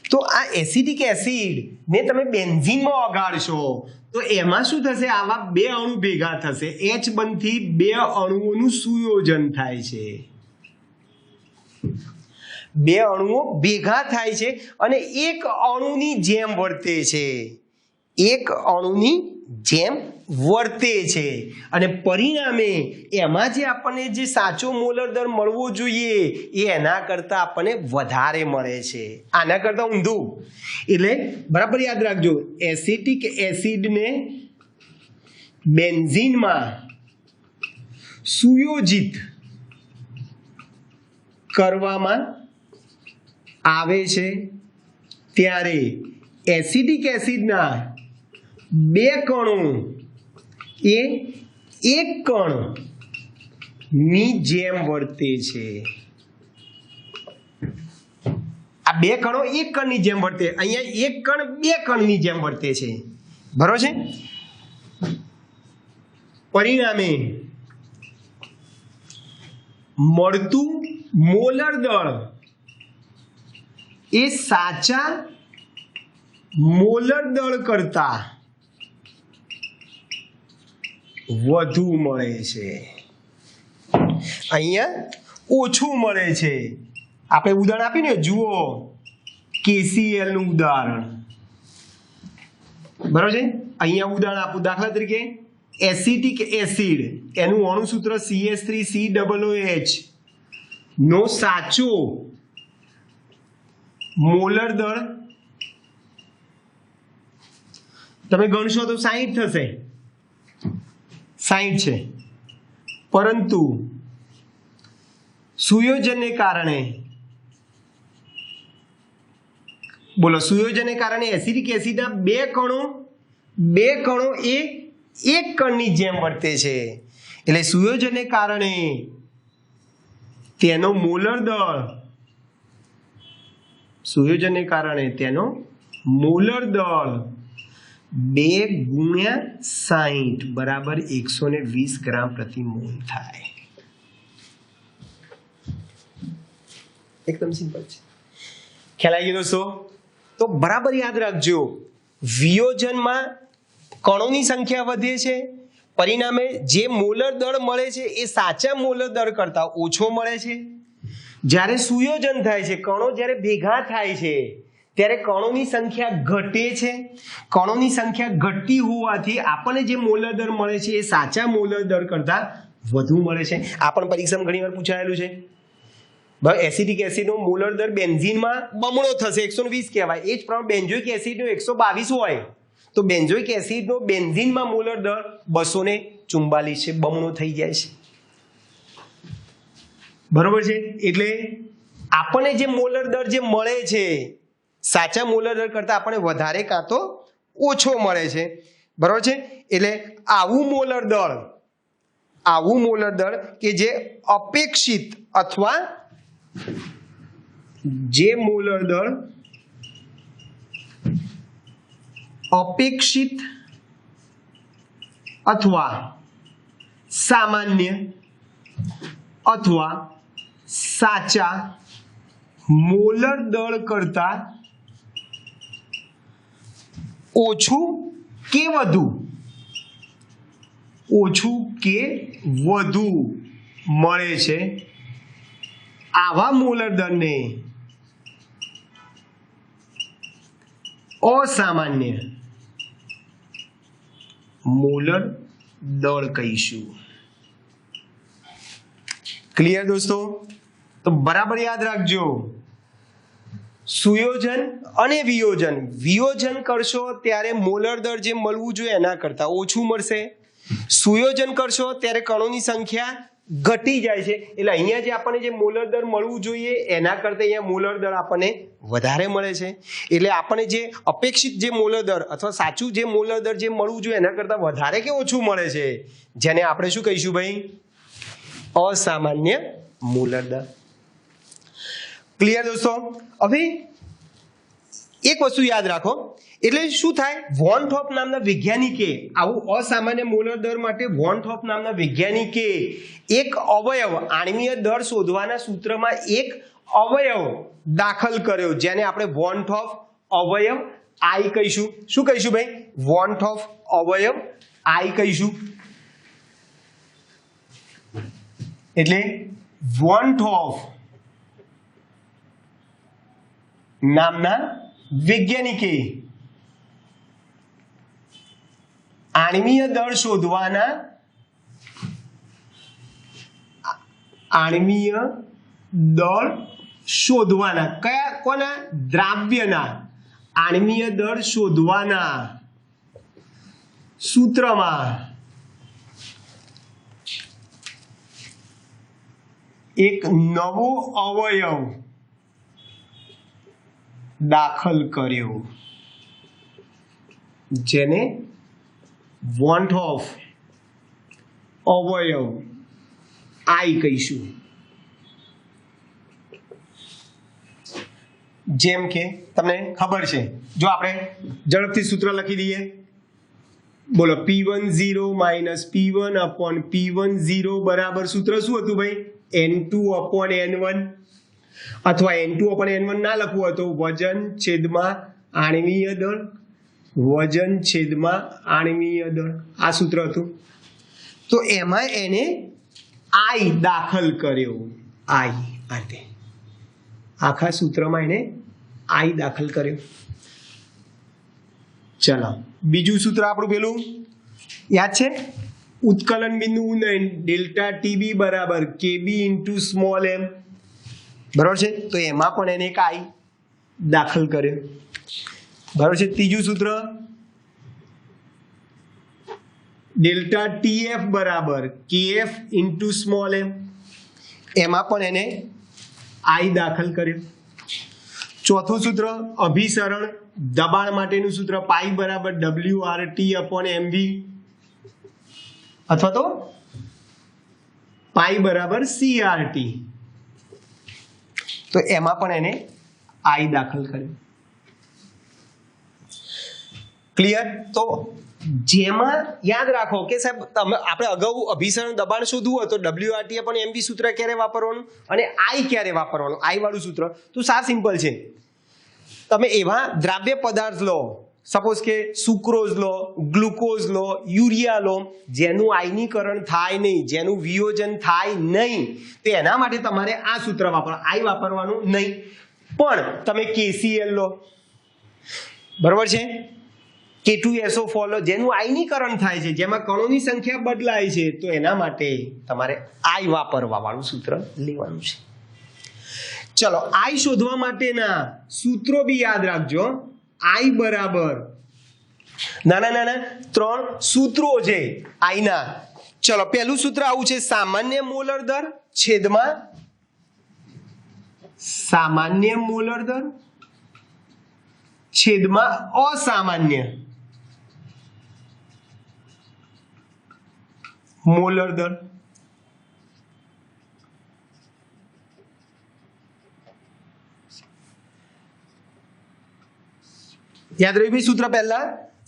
તો આ એસિટિક એસિડ ને તમે બેન્ઝીનમાં ઓગાળશો તો એમાં શું થશે આવા બે અણુ ભેગા થશે H બંધથી બે અણુઓનું સુયોજન થાય છે બે અણુઓ ભેગા થાય છે અને એક અણુની જેમ વર્તે છે એક અણુની જેમ વર્તે છે અને પરિણામે એમાં જે આપણને જે સાચો મોલર દર મળવો જોઈએ એ એના કરતાં આપણને વધારે મળે છે આના કરતાં ઊંધું એટલે બરાબર યાદ રાખજો એસિટિક એસિડને બેન્ઝીનમાં સુયોજિત કરવામાં આવે છે ત્યારે એસિડિક એસિડના બે કણો એ એક કણની જેમ વર્તે છે આ બે કણો એક કણની જેમ વર્તે અહીંયા એક કણ બે કણની જેમ વર્તે છે બરોબર છે પરિણામે મળતું મોલર દળ એ સાચા મોલર દળ કરતા વધુ મળે છે અહીંયા ઓછું મળે છે આપણે ઉદાહરણ આપીને જુઓ KCl નું ઉદાહરણ બરાબર છે અહીંયા ઉદાહરણ આપું દાખલા તરીકે એસિટિક એસિડ એનું અણુસૂત્ર CH3COOH નો સાચો મોલર દળ તમે ગણશો તો 60 થશે 60 છે પરંતુ સુયોજનને કારણે બોલો સુયોજનને કારણે એસિડિક એસિડના બે કણો એ એક કણની જેમ વર્તે છે એટલે સુયોજનને કારણે તેનો મોલર દળ સુયોજનને કારણે તેનો મોલર દળ 2 ગુણ્યા 60 બરાબર 120 ગ્રામ પ્રતિ મોલ થાય એકદમ સિમ્પલ છે ખ્યાલ આવી ગયો દોસ્તો તો બરાબર યાદ રાખજો વિયોજનમાં કણોની સંખ્યા વધે છે પરિણામે જે મોલર દળ મળે છે એ સાચા મોલર દળ કરતાં ઓછો મળે છે જ્યારે સુયોજન થાય છે કણો જ્યારે ભેગા થાય છે ત્યારે કણોની સંખ્યા ઘટે છે કણોની સંખ્યા ઘટતી હોવાથી આપણને જે મોલર દર મળે છે એ સાચા મોલર દર કરતાં વધુ મળે છે આ પણ પરીક્ષામાં ઘણીવાર પૂછાયેલું છે એસિડિક એસિડનો મોલર દર બેન્ઝીનમાં બમણો થશે 120 કહેવાય એ જ પ્રમાણે બેન્ઝોઇક એસિડનો 122 હોય તો બેન્ઝોઇક એસિડનો બેન્ઝીનમાં મોલર દર 244 છે બમણો થઈ જાય છે બરોબર છે એટલે આપણને જે મોલર દર જે મળે છે સાચા મોલર દર કરતાં આપણને વધારે કાં તો ઓછો મળે છે બરોબર છે એટલે આવું મોલર દળ કે જે અપેક્ષિત અથવા જે મોલર દળ અપેક્ષિત અથવા સામાન્ય અથવા સાચા મોલર દળ કરતાં ઓછું કે વધુ મળે છે આવા મોલર દળને અસામાન્ય મોલર દળ કહીશું ક્લિયર દોસ્તો તો બરાબર યાદ રાખજો સુયોજન અને વિયોજન કરશો ત્યારે મોલર દર જે મળવું જોઈએ એના કરતાં ઓછું મળશે સુયોજન કરશો ત્યારે કણોની સંખ્યા ઘટી જાય છે એટલે અહીંયા જે આપણને જે મોલર દર મળવું જોઈએ એના કરતાં અહીંયા મોલર દર આપણને વધારે મળે છે એટલે આપણને જે અપેક્ષિત જે મોલર દર અથવા સાચું જે મોલર દર જે મળવું જોઈએ એના કરતાં વધારે કે ઓછું મળે છે જેને આપણે શું કહીશું ભાઈ અસામાન્ય મોલર દર ક્લિયર દોસ્તો હવે એક વસ્તુ યાદ રાખો, એટલે શું થાય, વોન થોપ નામના વૈજ્ઞાનિકે આવું અસામાન્ય મોલર દર માટે વોન થોપ નામના વૈજ્ઞાનિકે એક અવયવ આણ્વીય દર શોધવાના સૂત્રમાં એક અવયવ દાખલ કર્યો, જેને આપણે વોન થોપ અવયવ આઈ કહીશું. શું કહીશું ભાઈ? વોન થોપ અવયવ આઈ કહીશું. એટલે વોન થોપ નામના વૈજ્ઞાનિકે આણ્વીય દળ શોધવાના કયા કોના? દ્રાવ્યના આણ્વીય દળ શોધવાના સૂત્રમાં એક નવો અવયવ દાખલ કર્યો, જેને વોન થોપ અવયવ આઈ કહીશું. જેમ કે તમને ખબર છે, જો આપણે ઝડપથી સૂત્ર લખી દઈએ, બોલો P10 minus P1 upon P10 બરાબર સૂત્ર શું હતું ભાઈ? N2 અપોન N1, અથવા N2 અપોન N1 ના લખવું હોય તો વજન છેદમાં આણ્વીય દળ, વજન છેદમાં આણ્વીય દળ, આ સૂત્ર હતું. તો એમાં એને આઈ દાખલ કર્યો, આઈ આ રીતે આખા સૂત્રમાં એને આઈ દાખલ કર્યો. ચલો બીજું સૂત્ર આપણું પેલું યાદ છે, ઉત્કલન બિંદુ ઉન્નયન ડેલ્ટા ટીબી બરાબર કેબી ઇન્ટુ સ્મોલ એમ, બરાબર છે. તો એમાં પણ એને એક આઈ દાખલ કર્યો, બરાબર છે. ત્રીજું સૂત્ર ડેલ્ટા ટીએફ બરાબર કેએફ ઇન્ટુ સ્મોલ એમ, એમાં પણ એને આઈ દાખલ કર્યો. ચોથું સૂત્ર અભિસરણ દબાણ માટેનું સૂત્ર પાઈ બરાબર WRT અપોન MV, અથવા તો પાઈ બરાબર CRT, તો એમાં પણ એને આઈ દાખલ કર્યો. ક્લિયર? તો જેમાં યાદ રાખો કે સાહેબ આપણે અગાઉ અભિસરણ દબાણ શોધવું હોય તો WRT અપોન MV સૂત્ર ક્યારે વાપરવાનું અને આઈ ક્યારે વાપરવાનું, આઈ વાળું સૂત્ર તો સાવ સિમ્પલ છે. તમે એવા દ્રાવ્ય પદાર્થ લો, સપોઝ કે સુક્રોઝ લો, ગ્લુકોઝ લો, યુરિયા લો, જેનું આયનીકરણ થાય નહીં, જેનું વિયોજન થાય નહીં, તો એના માટે તમારે આ સૂત્ર વાપરવાનું, આઈ વાપરવાનું નહીં. પણ તમે KCl લો, બરોબર છે, K2SO4 લો, જેનું આયનીકરણ થાય છે, જેમાં કણોની સંખ્યા બદલાય છે, તો એના માટે તમારે આઈ વાપરવા વાળું સૂત્ર લેવાનું છે. ચલો આઈ શોધવા માટેના સૂત્રો બી યાદ રાખજો. આઈ બરાબર નાના નાના 3 સૂત્રો છે આઈના. ચલો પહેલું સૂત્ર આવું છે, સામાન્ય મોલર દર છેદમાં સામાન્ય મોલર દર છેદમાં અસામાન્ય મોલર દર. યાદ રહ્યું સૂત્ર? પહેલા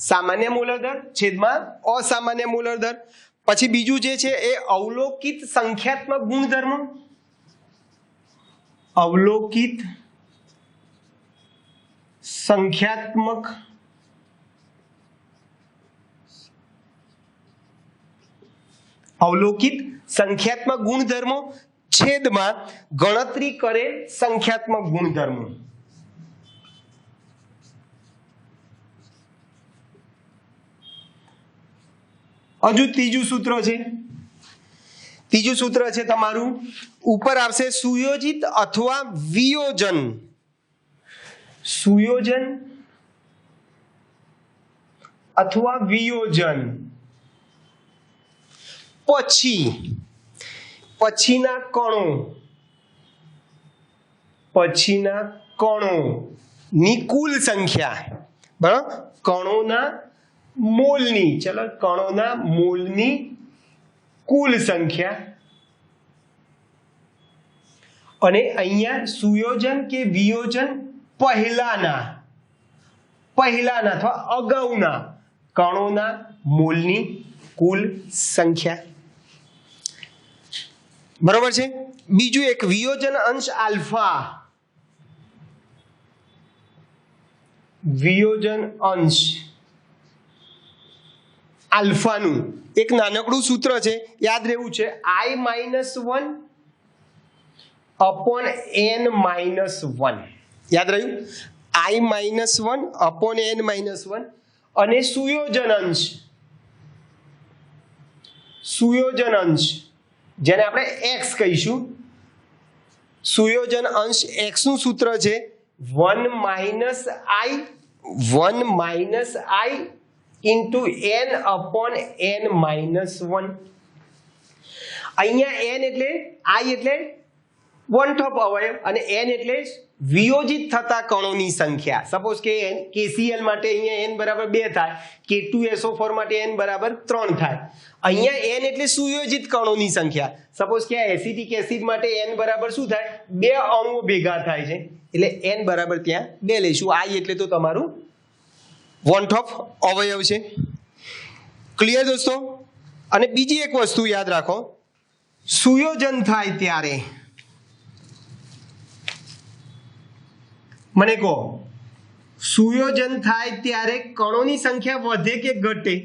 સામાન્ય મોલર દર છેદમાં અસામાન્ય મોલર દર. પછી બીજું જે છે એ અવલોકિત સંખ્યાત્મક ગુણધર્મ, અવલોકિત સંખ્યાત્મક ગુણધર્મો છેદમાં ગણતરી કરે સંખ્યાત્મક ગુણધર્મો. હજુ ત્રીજું સૂત્ર છે, ત્રીજું સૂત્ર છે તમારું ઉપર આવશે, સુયોજિત અથવા વિયોજન, સુયોજન અથવા વિયોજન પછીના કણોની કુલ સંખ્યા, બરાબર, કણોના મોલની, ચલો કણોના મોલની કુલ સંખ્યા. અને અહીંયા સુયોજન કે વિયોજન પહેલાના પહેલાના અથવા અગાઉના કણોના મોલની કુલ સંખ્યા. બરોબર છે. બીજું એક વિયોજન અંશ આલ્ફા, વિયોજન અંશ આલ્ફાનું એક નાનકડું સૂત્ર છે, યાદ રહેવું છે, i-1 upon n-1. યાદ રહ્યું? i-1 upon n-1. અને સુયોજન અંશ જેને આપણે x કહીશું, સુયોજન અંશ x નું સૂત્ર છે 1 minus i into n upon n-1. અહીંયા n એટલે i એટલે વન ટોપ અવયવ અને n એટલે વિયોજિત થતા કણોની સંખ્યા. સપોઝ કે KCl માટે અહીંયા n બરાબર 2 થાય, K2SO4 માટે n બરાબર 3 થાય. અહીંયા n એટલે સુયોજિત કણોની સંખ્યા. સપોઝ કે આ એસિટિક એસિડ માટે n બરાબર શું થાય? 2 અણુઓ ભેગા થાય છે એટલે n બરાબર ત્યાં 2 લઈશું. i એટલે તો તમારું વન ટોપ અવયવ છે. ક્લિયર દોસ્તો? અને બીજી એક વસ્તુ યાદ રાખો, સુયોજન થાય ત્યારે મને કહો, સુયોજન થાય ત્યારે કણોની સંખ્યા વધે કે ઘટે?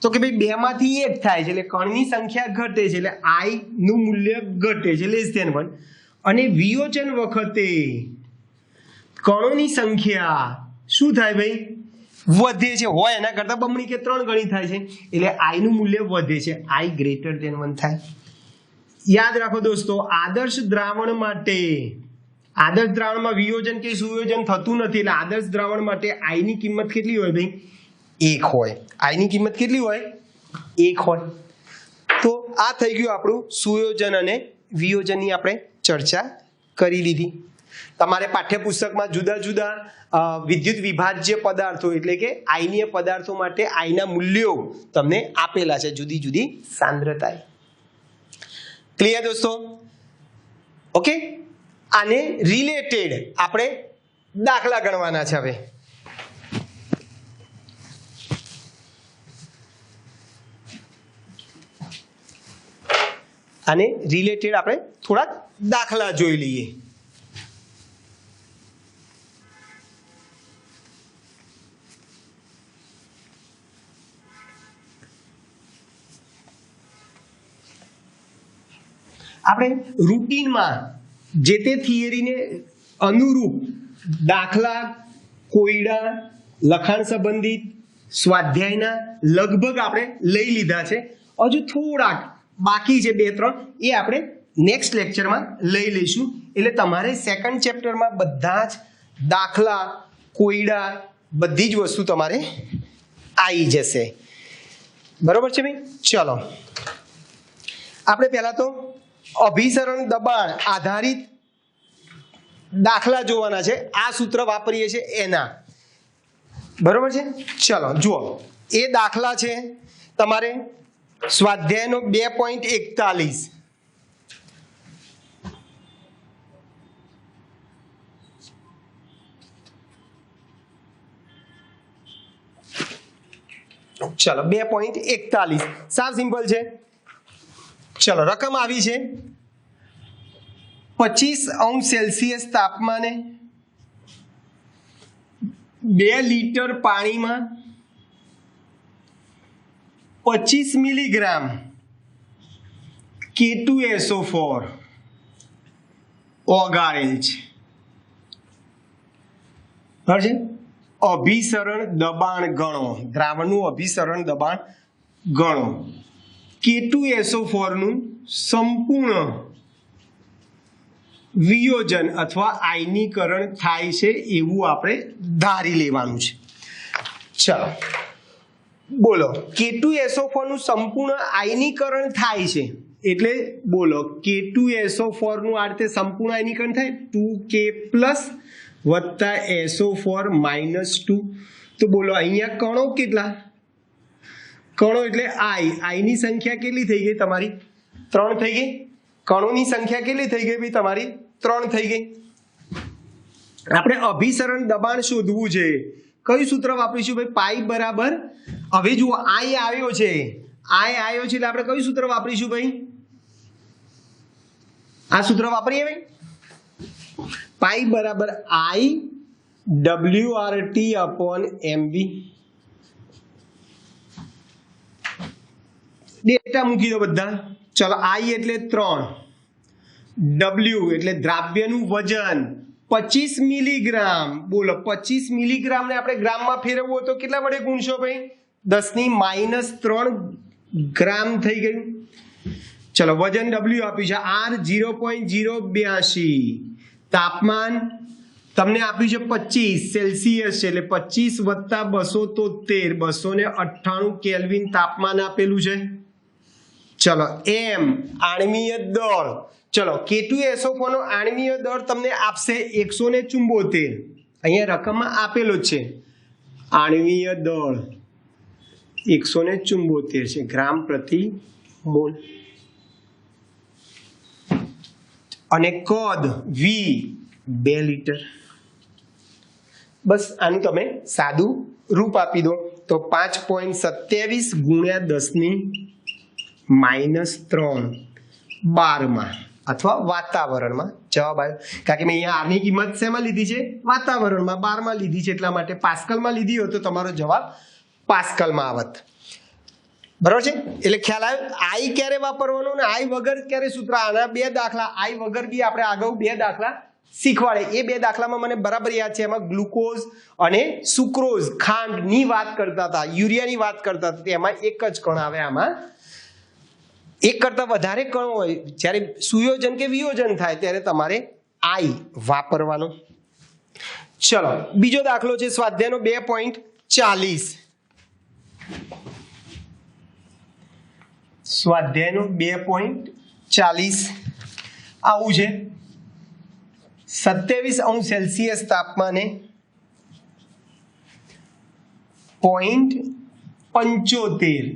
તો કે ભાઈ 2 માંથી 1 થાય છે એટલે કણની સંખ્યા ઘટે છે એટલે i નું મૂલ્ય ઘટે છે <1. અને વિયોજન વખતે કણોની સંખ્યા શું થાય ભાઈ? વધે છે, હોય એના કરતા બમણી કે 3 ગણી થાય છે એટલે i નું મૂલ્ય વધે છે, i > 1 થાય. યાદ રાખો દોસ્તો, આદર્શ દ્રાવણ માટે, આદર્શ દ્રાવણમાં વિયોજન કે સુયોજન થતું નથી એટલે આદર્શ દ્રાવણ માટે i ની કિંમત કેટલી હોય ભાઈ? 1 હોય. i ની કિંમત કેટલી હોય? 1 હોય. તો આ થઈ ગયું આપણું સુયોજન અને વિયોજનની આપણે ચર્ચા કરી લીધી. તમારે પાઠ્યપુસ્તકમાં જુદા જુદા વિદ્યુત વિભાજ્ય પદાર્થો એટલે કે આયનીય પદાર્થો માટે આયના મૂલ્યો તમને આપેલા છે, જુદી જુદી સાંદ્રતાએ. ક્લિયર દોસ્તો? ઓકે. આને રિલેટેડ આપણે દાખલા ગણવાના છે. હવે આને રિલેટેડ આપણે થોડાક દાખલા જોઈ લઈએ. આપણે રૂટીનમાં જે તે થિયરીને અનુરૂપ દાખલા, કોયડા, લખાણ સંબંધિત, સ્વાધ્યાયના લગભગ આપણે લઈ લીધા છે. હજુ થોડાક બાકી છે 2-3, એ આપણે નેક્સ્ટ લેક્ચરમાં લઈ લઈશું. એટલે તમારે સેકન્ડ ચેપ્ટરમાં બધા જ દાખલા, કોયડા, બધી જ વસ્તુ તમારે આવી જશે. બરોબર છે ભાઈ? ચલો આપણે પહેલા તો અભિસરણ દબાણ આધારિત દાખલા જોવાના છે. આ સૂત્ર વાપરીએ છીએ એના. બરોબર છે? ચલો જુઓ, એ દાખલા છે તમારે સ્વાધ્યાયનો 2.41. ચલો 2.41 સાવ સિમ્પલ છે. ચલો રકમ આવી છે 25°C તાપમાને 2 લીટર પાણીમાં 25 મિલીગ્રામ K2SO4 ઓગાળેલ છે. બરાબર છે? અભિસરણ દબાણ ગણો, દ્રાવણનું અભિસરણ દબાણ ગણો. K2SO4 નું સંપૂર્ણ વિયોજન અથવા આયનીકરણ થાય છે એવું આપણે ધારી લેવાનું છે. ચલો બોલો, K2SO4 નું સંપૂર્ણ આયનીકરણ થાય છે એટલે બોલો K2SO4 નું આ રીતે સંપૂર્ણ આયનીકરણ થાય 2K+ વત્તા SO4 -2. તો બોલો અહીંયા કણો કેટલા? કણો એટલે i ની સંખ્યા કેટલી થઈ ગઈ તમારી? 3 થઈ ગઈ. કણોની સંખ્યા કેટલી થઈ ગઈ ભાઈ તમારી? 3 થઈ ગઈ. આપણે અભિસરણ દબાણ શોધવું છે કયું સૂત્ર વાપરીશું ભાઈ? પાઈ બરાબર, હવે જુઓ આઈ આવ્યો છે, એટલે આપણે કયું સૂત્ર વાપરીશું ભાઈ? આ સૂત્ર વાપરીએ ભાઈ, પાઈ બરાબર આઈ WRT અપોન MV. ડેટા મૂકી દો બધા. ચલો, આઈ એટલે 3, W એટલે દ્રાવ્યનું વજન 25 મિલીગ્રામ. બોલો 25 મિલીગ્રામ ને આપણે ગ્રામમાં ફેરવવું તો કેટલા વડે ગુણશો ભાઈ? 10⁻³ ગ્રામ થઈ ગયું. ચલો, વજન W આપ્યું છે R 0.082, તાપમાન તમને આપ્યું છે 25 સેલ્સિયસ છે, એટલે 25 વત્તા 273 298 કેલ્વિન તાપમાન આપેલું છે. ચલો, M આણ્વીય દળ. ચલો, K2SO4 નો આણ્વીય દળ તમને આપશે 174. અહીંયા રકમમાં આપેલો જ છે, આણ્વીય દળ 174 છે ગ્રામ પ્રતિ મોલ. અને કદ V 2 લીટર. બસ આનું તમે સાદું રૂપ આપી દો તો 5.27 ગુણ્યા 10⁻³ બારમાં અથવા વાતાવરણમાં જવાબ આવ્યો. કારણ કે મેં અહીંયા આરની કિંમત શેમાં લીધી છે? વાતાવરણમાં, બારમાં લીધી છે, એટલા માટે પાસ્કલમાં લીધી હોત તો તમારો જવાબ પાસ્કલમાં આવત. બરાબર છે? એટલે ખ્યાલ આવ્યો. આઈ ક્યારે વાપરવાનો ને આઈ વગર ક્યારે સૂત્ર? આના 2 દાખલા, આઈ વગર બી આપણે આગળ 2 દાખલા શીખવાડે. એ 2 દાખલામાં મને બરાબર યાદ છે. એમાં ગ્લુકોઝ અને સુક્રોઝ ખાંડની વાત કરતા હતા, યુરિયાની વાત કરતા હતા. એમાં એક જ કણ આવે. આમાં એક કરતા વધારે કણ હોય, જ્યારે સુયોજન કે વિયોજન થાય ત્યારે તમારે આઈ વાપરવાનો. ચલો, બીજો દાખલો છે સ્વાધ્યાયનો 2.40. સ્વાધ્યાયનો 2.40 આવું છે. 27°C તાપમાને 0.75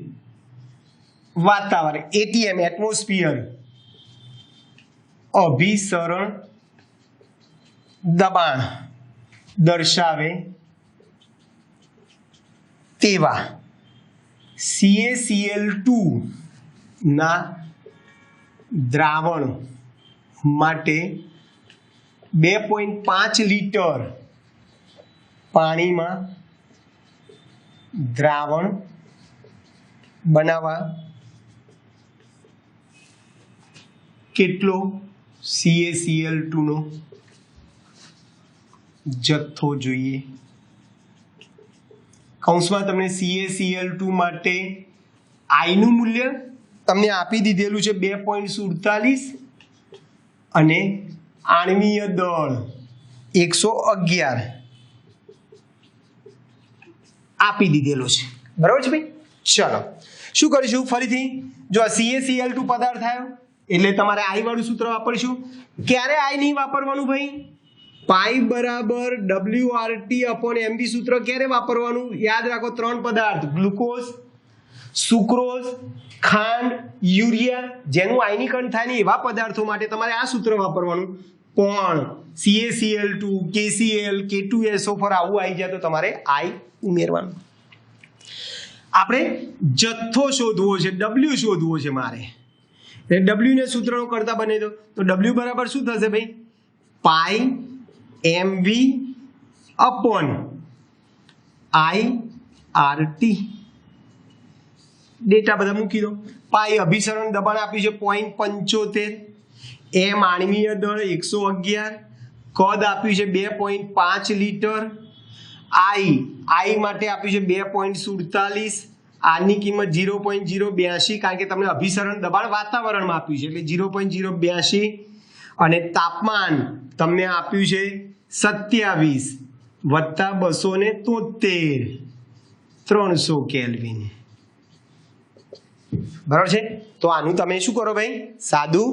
વાતાવરણ ATM એટમોસ્ફિયર અભિસરણ દબાણ દર્શાવે તેવા CaCl2 ના દ્રાવણ માટે 2.5 લીટર પાણીમાં દ્રાવણ બનાવવા કેટલો CaCl2 નો જથ્થો જોઈએ? કૌંસમાં તમને CaCl2 માટે I નું મૂલ્ય તમને આપી દીધેલું છે 2.47 અને આણ્વીય દળ 111 આપી દીધેલો છે. બરાબર છે ભાઈ? ચલો, શું કરીશું ફરીથી? જો આ CaCl2 પદાર્થ થયો એટલે તમારે I વાળું સૂત્ર વાપરીશું. ક્યારે I નહીં વાપરવાનું ભાઈ? પાઈ બરાબર WRT અપોન MV સૂત્ર ક્યારે વાપરવાનું? યાદ રાખો, 3 પદાર્થ, ગ્લુકોઝ, સુક્રોઝ, ખાંડ, યુરિયા, જેનું આયનીકરણ થાય ને એવા પદાર્થો માટે તમારે આ સૂત્ર વાપરવાનું. પણ CaCl2, KCl, K2SO4 આવું આવી જાય તો તમારે I ઉમેરવાનું. આપણે જથ્થો શોધવો છે, W શોધવો છે મારે. W ને સૂત્રનો કરતા બને તો W બરાબર શું થશે ભાઈ? પાઈ MV અપોન IRT. ડેટા બધા મૂકી દો. પાઈ અભિસરણ દબાણ આપ્યું છે 0.75, M આણ્વીય દળ 111, કદ આપ્યું છે 2.5 લીટર, I માટે આપ્યું છે 2.47, આની કિંમત 0.082 કારણ કે તમને અભિસરણ દબાણ વાતાવરણમાં આપ્યું છે એટલે 0.082 અને તાપમાન તમને આપ્યું છે 27 વત્તા 273 300 કેલ્વિન. બરાબર છે? તો આનું તમે શું કરો ભાઈ? સાદું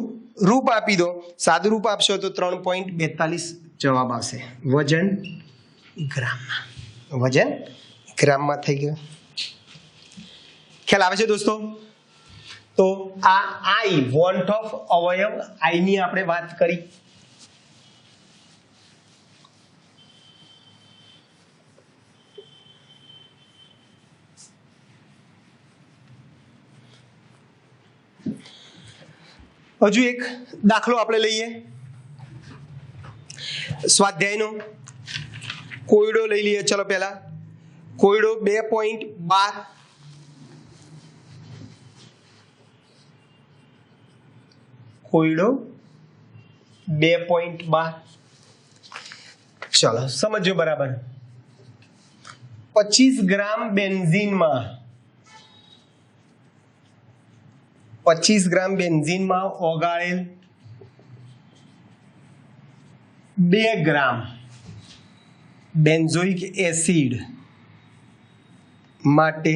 રૂપ આપી દો. સાદું રૂપ આપશો તો 3.42 જવાબ આવશે. વજન ગ્રામમાં. વજન ગ્રામમાં થઈ ગયું. ખ્યાલ આવે છે દોસ્તો? તો આ I વોન્ટ ઓફ અવયવ I ની આપણે વાત કરી. હજુ એક દાખલો આપણે લઈએ સ્વાધ્યાયનો. કોયડો લઈ લઈએ. ચલો પહેલા કોયડો 2.12. કોયડો 2.12. ચલો સમજો બરાબર. 25 ગ્રામ બેન્ઝીનમાં 25 ગ્રામ બેન્ઝીનમાં ઓગાળેલ 2 ગ્રામ બેન્ઝોઇક એસિડ માટે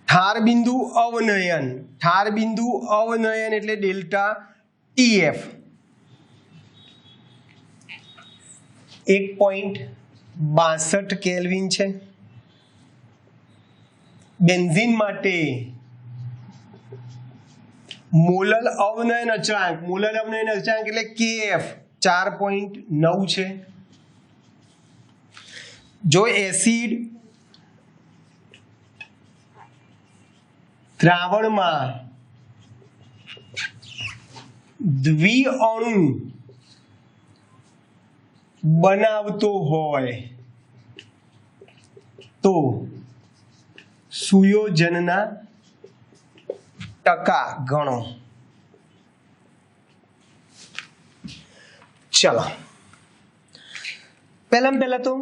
ઠાર બિંદુ અવનયન એટલે ડેલ્ટા TF 1.62 કેલ્વિન છે. બેન્ઝીન માટે મોલલ અવનયન અચળાંક એટલે KF 4.9 છે. જો એસિડ દ્રાવણમાં દ્વિઅણુ બનાવતો હોય તો સુયોજનના ટકા ગણો. ચલો પહેલા તો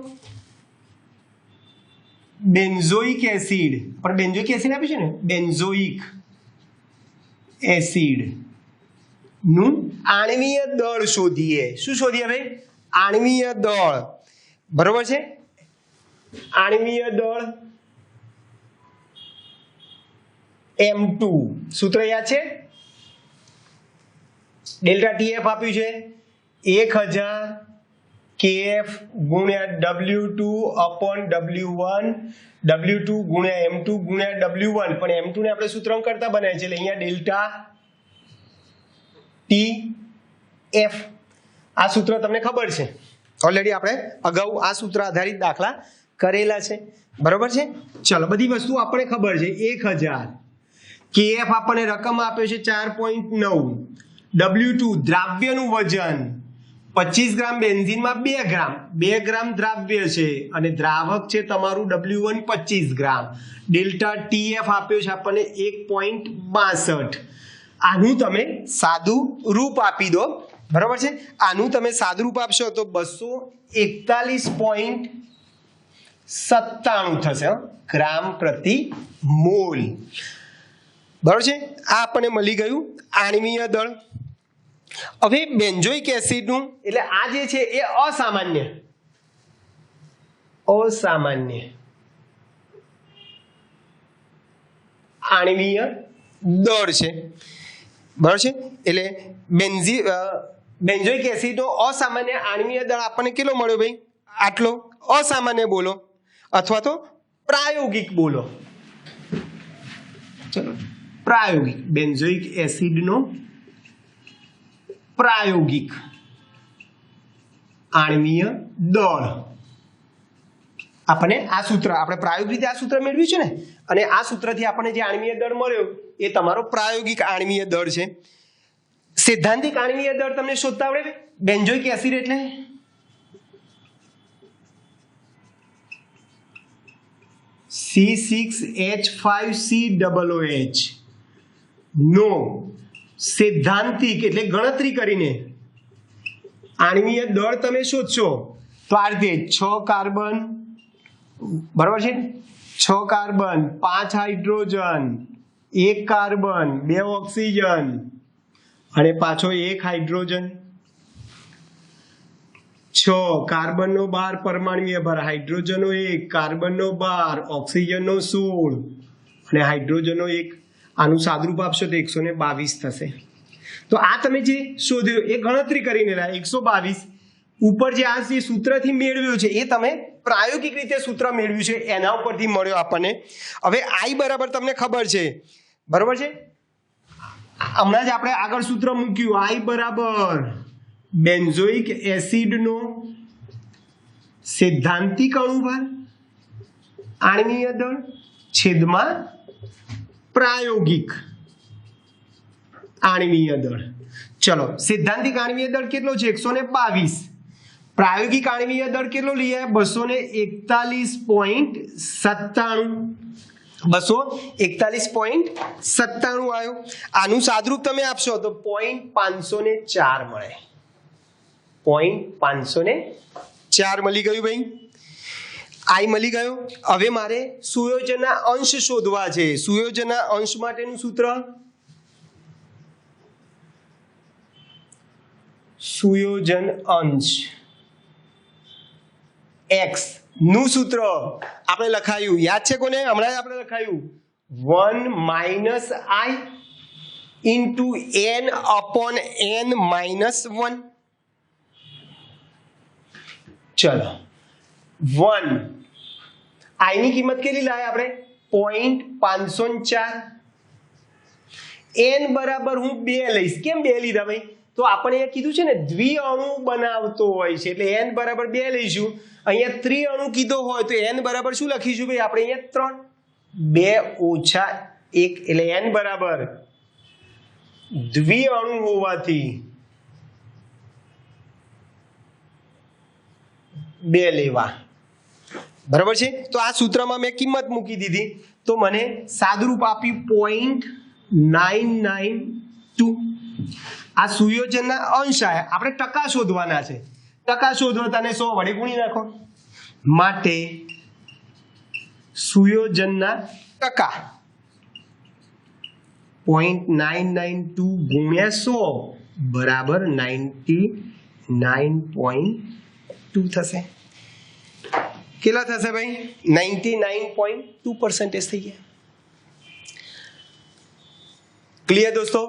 બેન્ઝોઇક એસિડ, પણ બેન્ઝોઇક એસિડ આપ્યું છે ને, બેન્ઝોઇક એસિડ નું આણ્વીય દળ શોધીએ. શું શોધીએ ભાઈ? આણ્વીય દળ. બરોબર છે. આણ્વીય દળ M2 સૂત્ર યાદ છે? ડેલ્ટા TF આપ્યું છે 1000 KF ગુણ્યા W2 અપોન W1, W2 ગુણ્યા M2 ગુણ્યા W1. પણ M2 ને આપણે સૂત્રાંક કરતા બનાવીએ છીએ, એટલે અહીંયા ડેલ્ટા TF. આ સૂત્ર તમને ખબર છે, ઓલરેડી આપણે અગાઉ આ સૂત્ર આધારિત દાખલા કરેલા છે. બરોબર છે. ચલો બધી વસ્તુ આપણને ખબર છે. 1000 KF આપણને રકમ આપ્યો છે 4.9. W2 દ્રાવ્યનું વજન 25 ગ્રામ બેન્ઝીનમાં 2 ગ્રામ દ્રાવ્ય છે અને દ્રાવક છે તમારું W1 25 ગ્રામ. ડેલ્ટા TF આપ્યો છે આપણને 1.62. આનું તમે સાદું રૂપ આપી દો. બરાબર છે. આનું તમે સાદું રૂપ આપશો તો 241.97 થશે ગ્રામ પ્રતિ મોલ. બરાબર છે. આ આપણને મળી ગયું આણ્વીય દળ. હવે બેન્ઝોઇક એસિડનું એટલે આ જે છે એ અસામાન્ય આણ્વીય દળ છે. બરાબર છે. એટલે બેન્ઝોઇક એસિડનો અસામાન્ય આણ્વીય દળ આપણને કેટલો મળ્યો ભાઈ? આટલો. અસામાન્ય બોલો અથવા તો પ્રાયોગિક બોલો. ચલો પ્રાયોગિક બેન્ઝોઇક એસિડનો પ્રાયોગિક આણ્વીય દળ આપણને આ સૂત્ર, આપણે પ્રાયોગિક રીતે આ સૂત્ર મેળવ્યું છે ને, અને આ સૂત્રથી આપણને જે આણ્વીય દળ મળ્યો એ તમારો પ્રાયોગિક આણ્વીય દળ છે. સૈદ્ધાંતિક આણ્વીય દળ તમને શોધતા આવડે? બેન્ઝોઇક એસિડ એટલે C6H5COOH નો સૈદ્ધાંતિક એટલે ગણતરી કરીને આણ્વીય દળ તમે શોધશો તો આ રીતે 6 કાર્બન, બરાબર છે, 6 કાર્બન, 5 હાઇડ્રોજન, 1 કાર્બન, 2 ઓક્સિજન અને પાછો 1 હાઇડ્રોજન. 6 કાર્બનનો 12 પરમાણુય ભાર, હાઇડ્રોજનનો 1, કાર્બનનો 12, ઓક્સિજનનો 16 અને હાઇડ્રોજનનો 1. આનું સાદુરૂપ આપશો તો 122 થશે. તો આ તમે જે શોધ્યું એ ગણતરી કરીને લાયા 122. ઉપર જે આ જે સૂત્રથી મેળવ્યું છે એ તમે પ્રાયોગિક રીતે સૂત્ર મેળવ્યું છે એના ઉપરથી મળ્યો આપણને. હવે I બરાબર તમને ખબર છે. બરોબર છે. હમણાં જ આપણે આગળ સૂત્ર મૂક્યું. I બરાબર બેન્ઝોઇક એસિડનો સૈદ્ધાંતિક અણુભાર આણ્વીય દળ છેદમાં પ્રાયોગિક આણવીય દળ. ચલો સિદ્ધાંતિક આણવીય દળ કેટલો છે 122. પ્રાયોગિક આણવીય દળ કેટલો લઈએ 241.97. 241.97 આવ્યો. આનું સાદરૂપ તમે આપશો તો 0.504 મળે. 0.504 મળી ગયું ભાઈ. આઈ મળી ગયો. હવે મારે સુયોજનના અંશ શોધવા છે. સુયોજનના અંશ માટેનું સૂત્ર સુયોજન અંશ x નું સૂત્ર આપણે લખાયું યાદ છે કોને? હમણાં જ આપણે લખાયું 1 - i into n upon n minus 1. ચલો 1 i ની કિંમત કેટલી લાયા આપણે 0.504. n બરાબર હું 2 લઈશ. કેમ 2 લીધા ભાઈ? તો આપણે અહીંયા કીધું છે ને દ્વિઅણુ બનાવતો હોય છે એટલે n બરાબર 2 લઈશું. અહીંયા ત્રિઅણુ કીધો હોય તો n બરાબર શું લખીશું ભાઈ આપણે અહીંયા 3. 2 - 1 એટલે n બરાબર દ્વિઅણુ હોવાથી 2 લેવા. બરાબર છે. તો આ સૂત્રમાં મેં કિંમત મૂકી દીધી તો મને સાદુરૂપ આપ્યું 0.992. આ સુયોજનના અંશ આયા. આપણે ટકા શોધવાના છે. ટકા શોધવા તને 100 વડે ગુણી નાખો. માટે સુયોજનના ટકા 0.992 ગુણ્યા 100 બરાબર 99.2 થશે. કેટલા થશે ભાઈ? 99.2% થઈ ગયા. ક્લિયર દોસ્તો?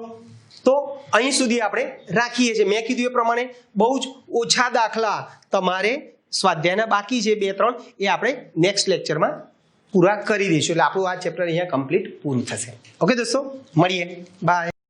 તો અહીં સુધી આપણે રાખીએ છીએ. મેં કીધું એ પ્રમાણે બહુ જ ઓછા દાખલા તમારે સ્વાધ્યાયના બાકી છે 2-3 એ આપણે નેક્સ્ટ લેક્ચરમાં પૂરા કરી દઈશું. એટલે આપણું આ ચેપ્ટર અહીંયા કમ્પ્લીટ પૂરું થશે. ઓકે દોસ્તો, મળીએ. બાય.